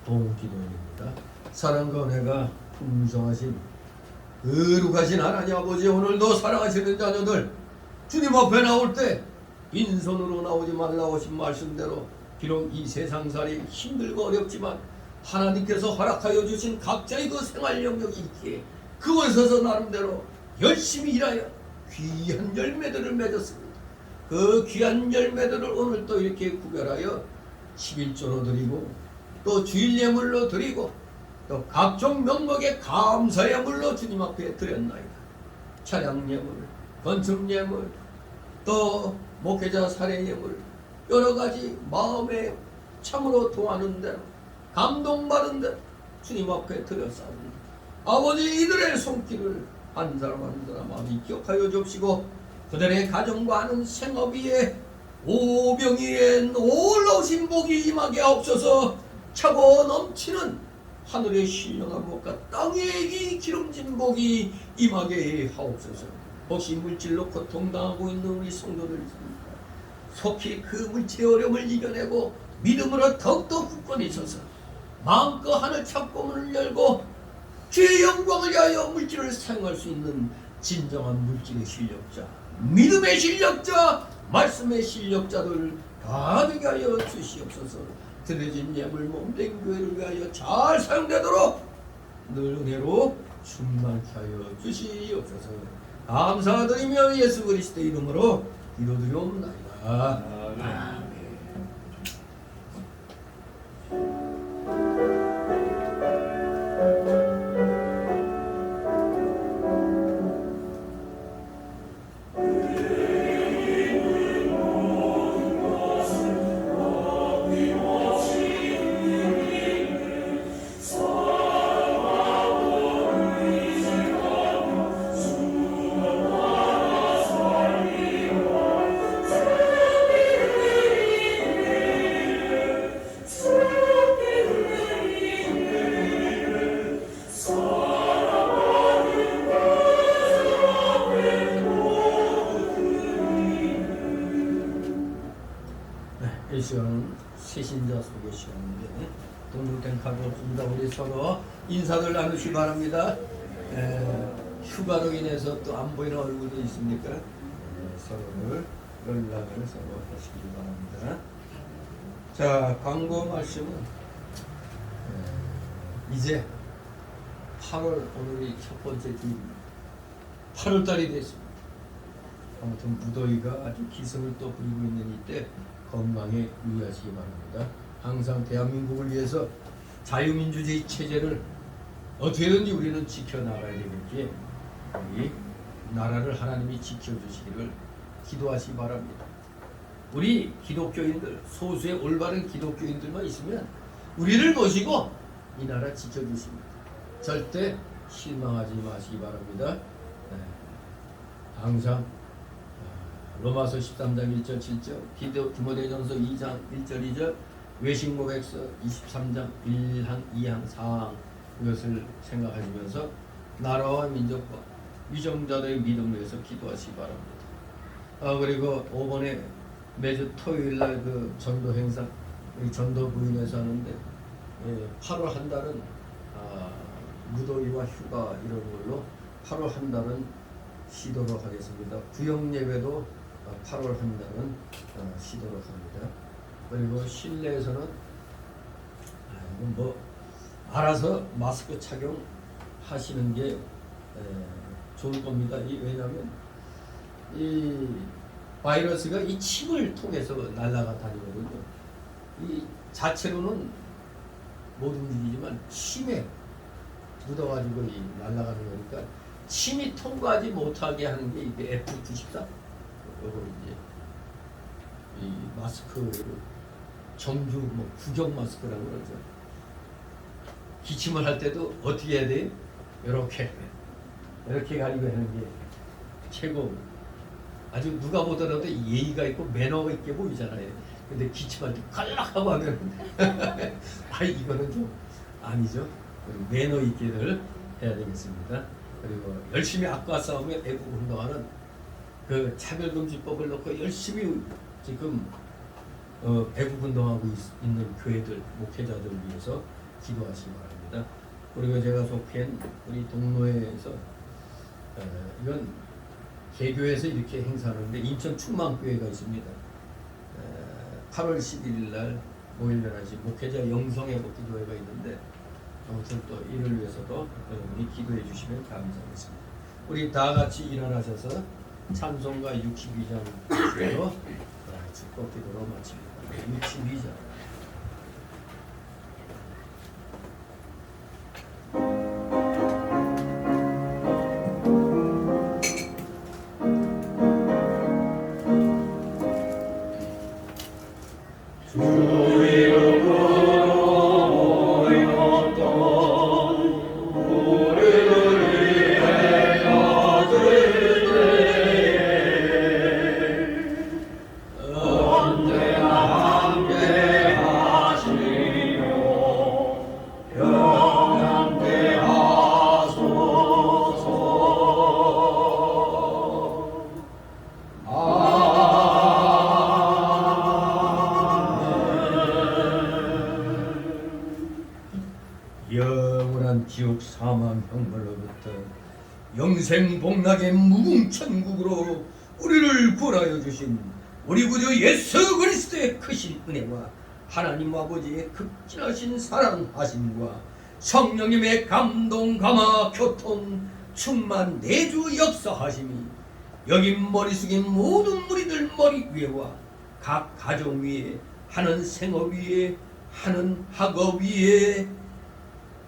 동기도입니다. 사랑과 은혜가 풍성하신 거룩하신 하나님 아버지, 오늘도 사랑하시는 자녀들 주님 앞에 나올 때 빈손으로 나오지 말라고 하신 말씀대로 비록 이 세상살이 힘들고 어렵지만 하나님께서 허락하여 주신 각자의 그 생활 영역이 있기에 그곳에서 나름대로 열심히 일하여 귀한 열매들을 맺었습니다. 그 귀한 열매들을 오늘 또 이렇게 구별하여 11조로 드리고 또 주일 예물로 드리고 또 각종 명목의 감사 예물로 주님 앞에 드렸나이다. 차량 예물, 건축 예물, 또 목회자 사례 예물, 여러 가지 마음에 참으로 통하는 대로 감동받은 대로 주님 앞에 드렸사옵니다. 아버지, 이들의 손길을 한 사람 한 사람 마음이 기억하여 줍시고 그들의 가정과 하는 생업 위에 오병이에 놀라우신 복이 임하게 하옵소서. 차고 넘치는 하늘의 신령한 복과 땅의 이 기름진 복이 임하게 하옵소서. 혹시 물질로 고통당하고 있는 우리 성도들 있습니까? 속히 그 물질의 어려움을 이겨내고 믿음으로 더욱더 굳건히 서서 마음껏 하늘 창고문을 열고 주의 영광을 위하여 물질을 사용할 수 있는 진정한 물질의 실력자, 믿음의 실력자, 말씀의 실력자들 가득 하여 주시옵소서. 드려진 예물 몸된 교회를 위하여 잘 사용되도록 늘 은혜로 충만케 하여 주시옵소서. 감사드리며 예수 그리스도의 이름으로 기도드리옵나이다. 아멘. 이 시간은 새신자 소개 시간인데 동물된 카드 없습니다. 우리 서로 인사들 나누시 바랍니다. 휴가로 인해서 또 안 보이는 얼굴도 있습니까? 서로를 연락을 서로 하시기 바랍니다. 자, 광고 말씀은 이제 8월, 오늘이 첫 번째 주입니다. 8월달이 됐습니다. 아무튼 무더위가 아주 기승을 또 부리고 있는 이때 건강에 유의하시기 바랍니다. 항상 대한민국을 위해서 자유민주주의 체제를 어떻게든지 우리는 지켜나가야 되겠기에 우리 나라를 하나님이 지켜주시기를 기도하시기 바랍니다. 우리 기독교인들, 소수의 올바른 기독교인들만 있으면 우리를 모시고 이 나라 지켜주십니다. 절대 실망하지 마시기 바랍니다. 항상 로마서 13장 1절 7절, 디모데전서 2장 1절 2절, 외식고백서 23장 1항 2항 4항 이것을 생각하시면서 나라와 민족과 위정자들의 믿음을 위해서 기도하시기 바랍니다. 그리고 5번에 매주 토요일날 그 전도 행사, 전도 부인에서 하는데 8월 한 달은 무더위와 휴가 이런 걸로 8월 한 달은 쉬도록 하겠습니다. 구역 예배도 8월 한 달은 쉬도록 합니다. 그리고 실내에서는 뭐 알아서 마스크 착용하시는 게 좋을 겁니다. 왜냐하면 이 바이러스가 이 침을 통해서 날아가 다니거든요. 이 자체로는 못 움직이지만 침에 묻어가지고 날아가는 거니까 침이 통과하지 못하게 하는 게 이게 F94. 요거 이제 이 마스크 정규 뭐 구경 마스크라고 그러죠. 기침을 할 때도 어떻게 해야 돼요? 이렇게 가리고 하는 게 최고. 아주 누가 보더라도 예의가 있고 매너가 있게 보이잖아요. 근데 기침할 때 칼락하고 하면 이거는 좀 아니죠. 매너 있게들 해야 되겠습니다. 그리고 열심히 악과 싸움에 애국 운동하는 그 차별금지법을 놓고 열심히 지금 애국 운동하고 있는 교회들, 목회자들을 위해서 기도하시기 바랍니다. 그리고 제가 속한 우리 동로에서 이건 개교에서 이렇게 행사하는데 인천 충만교회가 있습니다. 8월 11일 날 모일련하신 목회자 영성의 기도회가 있는데 아무튼 또 이를 위해서도 여러분이 기도해 주시면 감사하겠습니다. 우리 다 같이 일어나셔서 찬송가 62장으로 축복 기도로 마칩니다. 62장. 영원한 지옥 사망 형벌로부터 영생복락의 무궁천국으로 우리를 구원하여 주신 우리 구주 예수 그리스도의 크신 은혜와 하나님 아버지의 극진하신 사랑하심과 성령님의 감동 감화 교통 충만 내주 역사하심이 여기 머리 숙인 모든 무리들 머리 위에와 각 가정 위에 하는 생업 위에 하는 학업 위에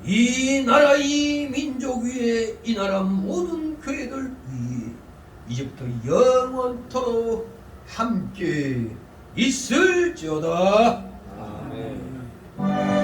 이 나라 이 민족 위에 이 나라 모든 교회들 위에 이제부터 영원토록 함께 있을지어다. 아멘.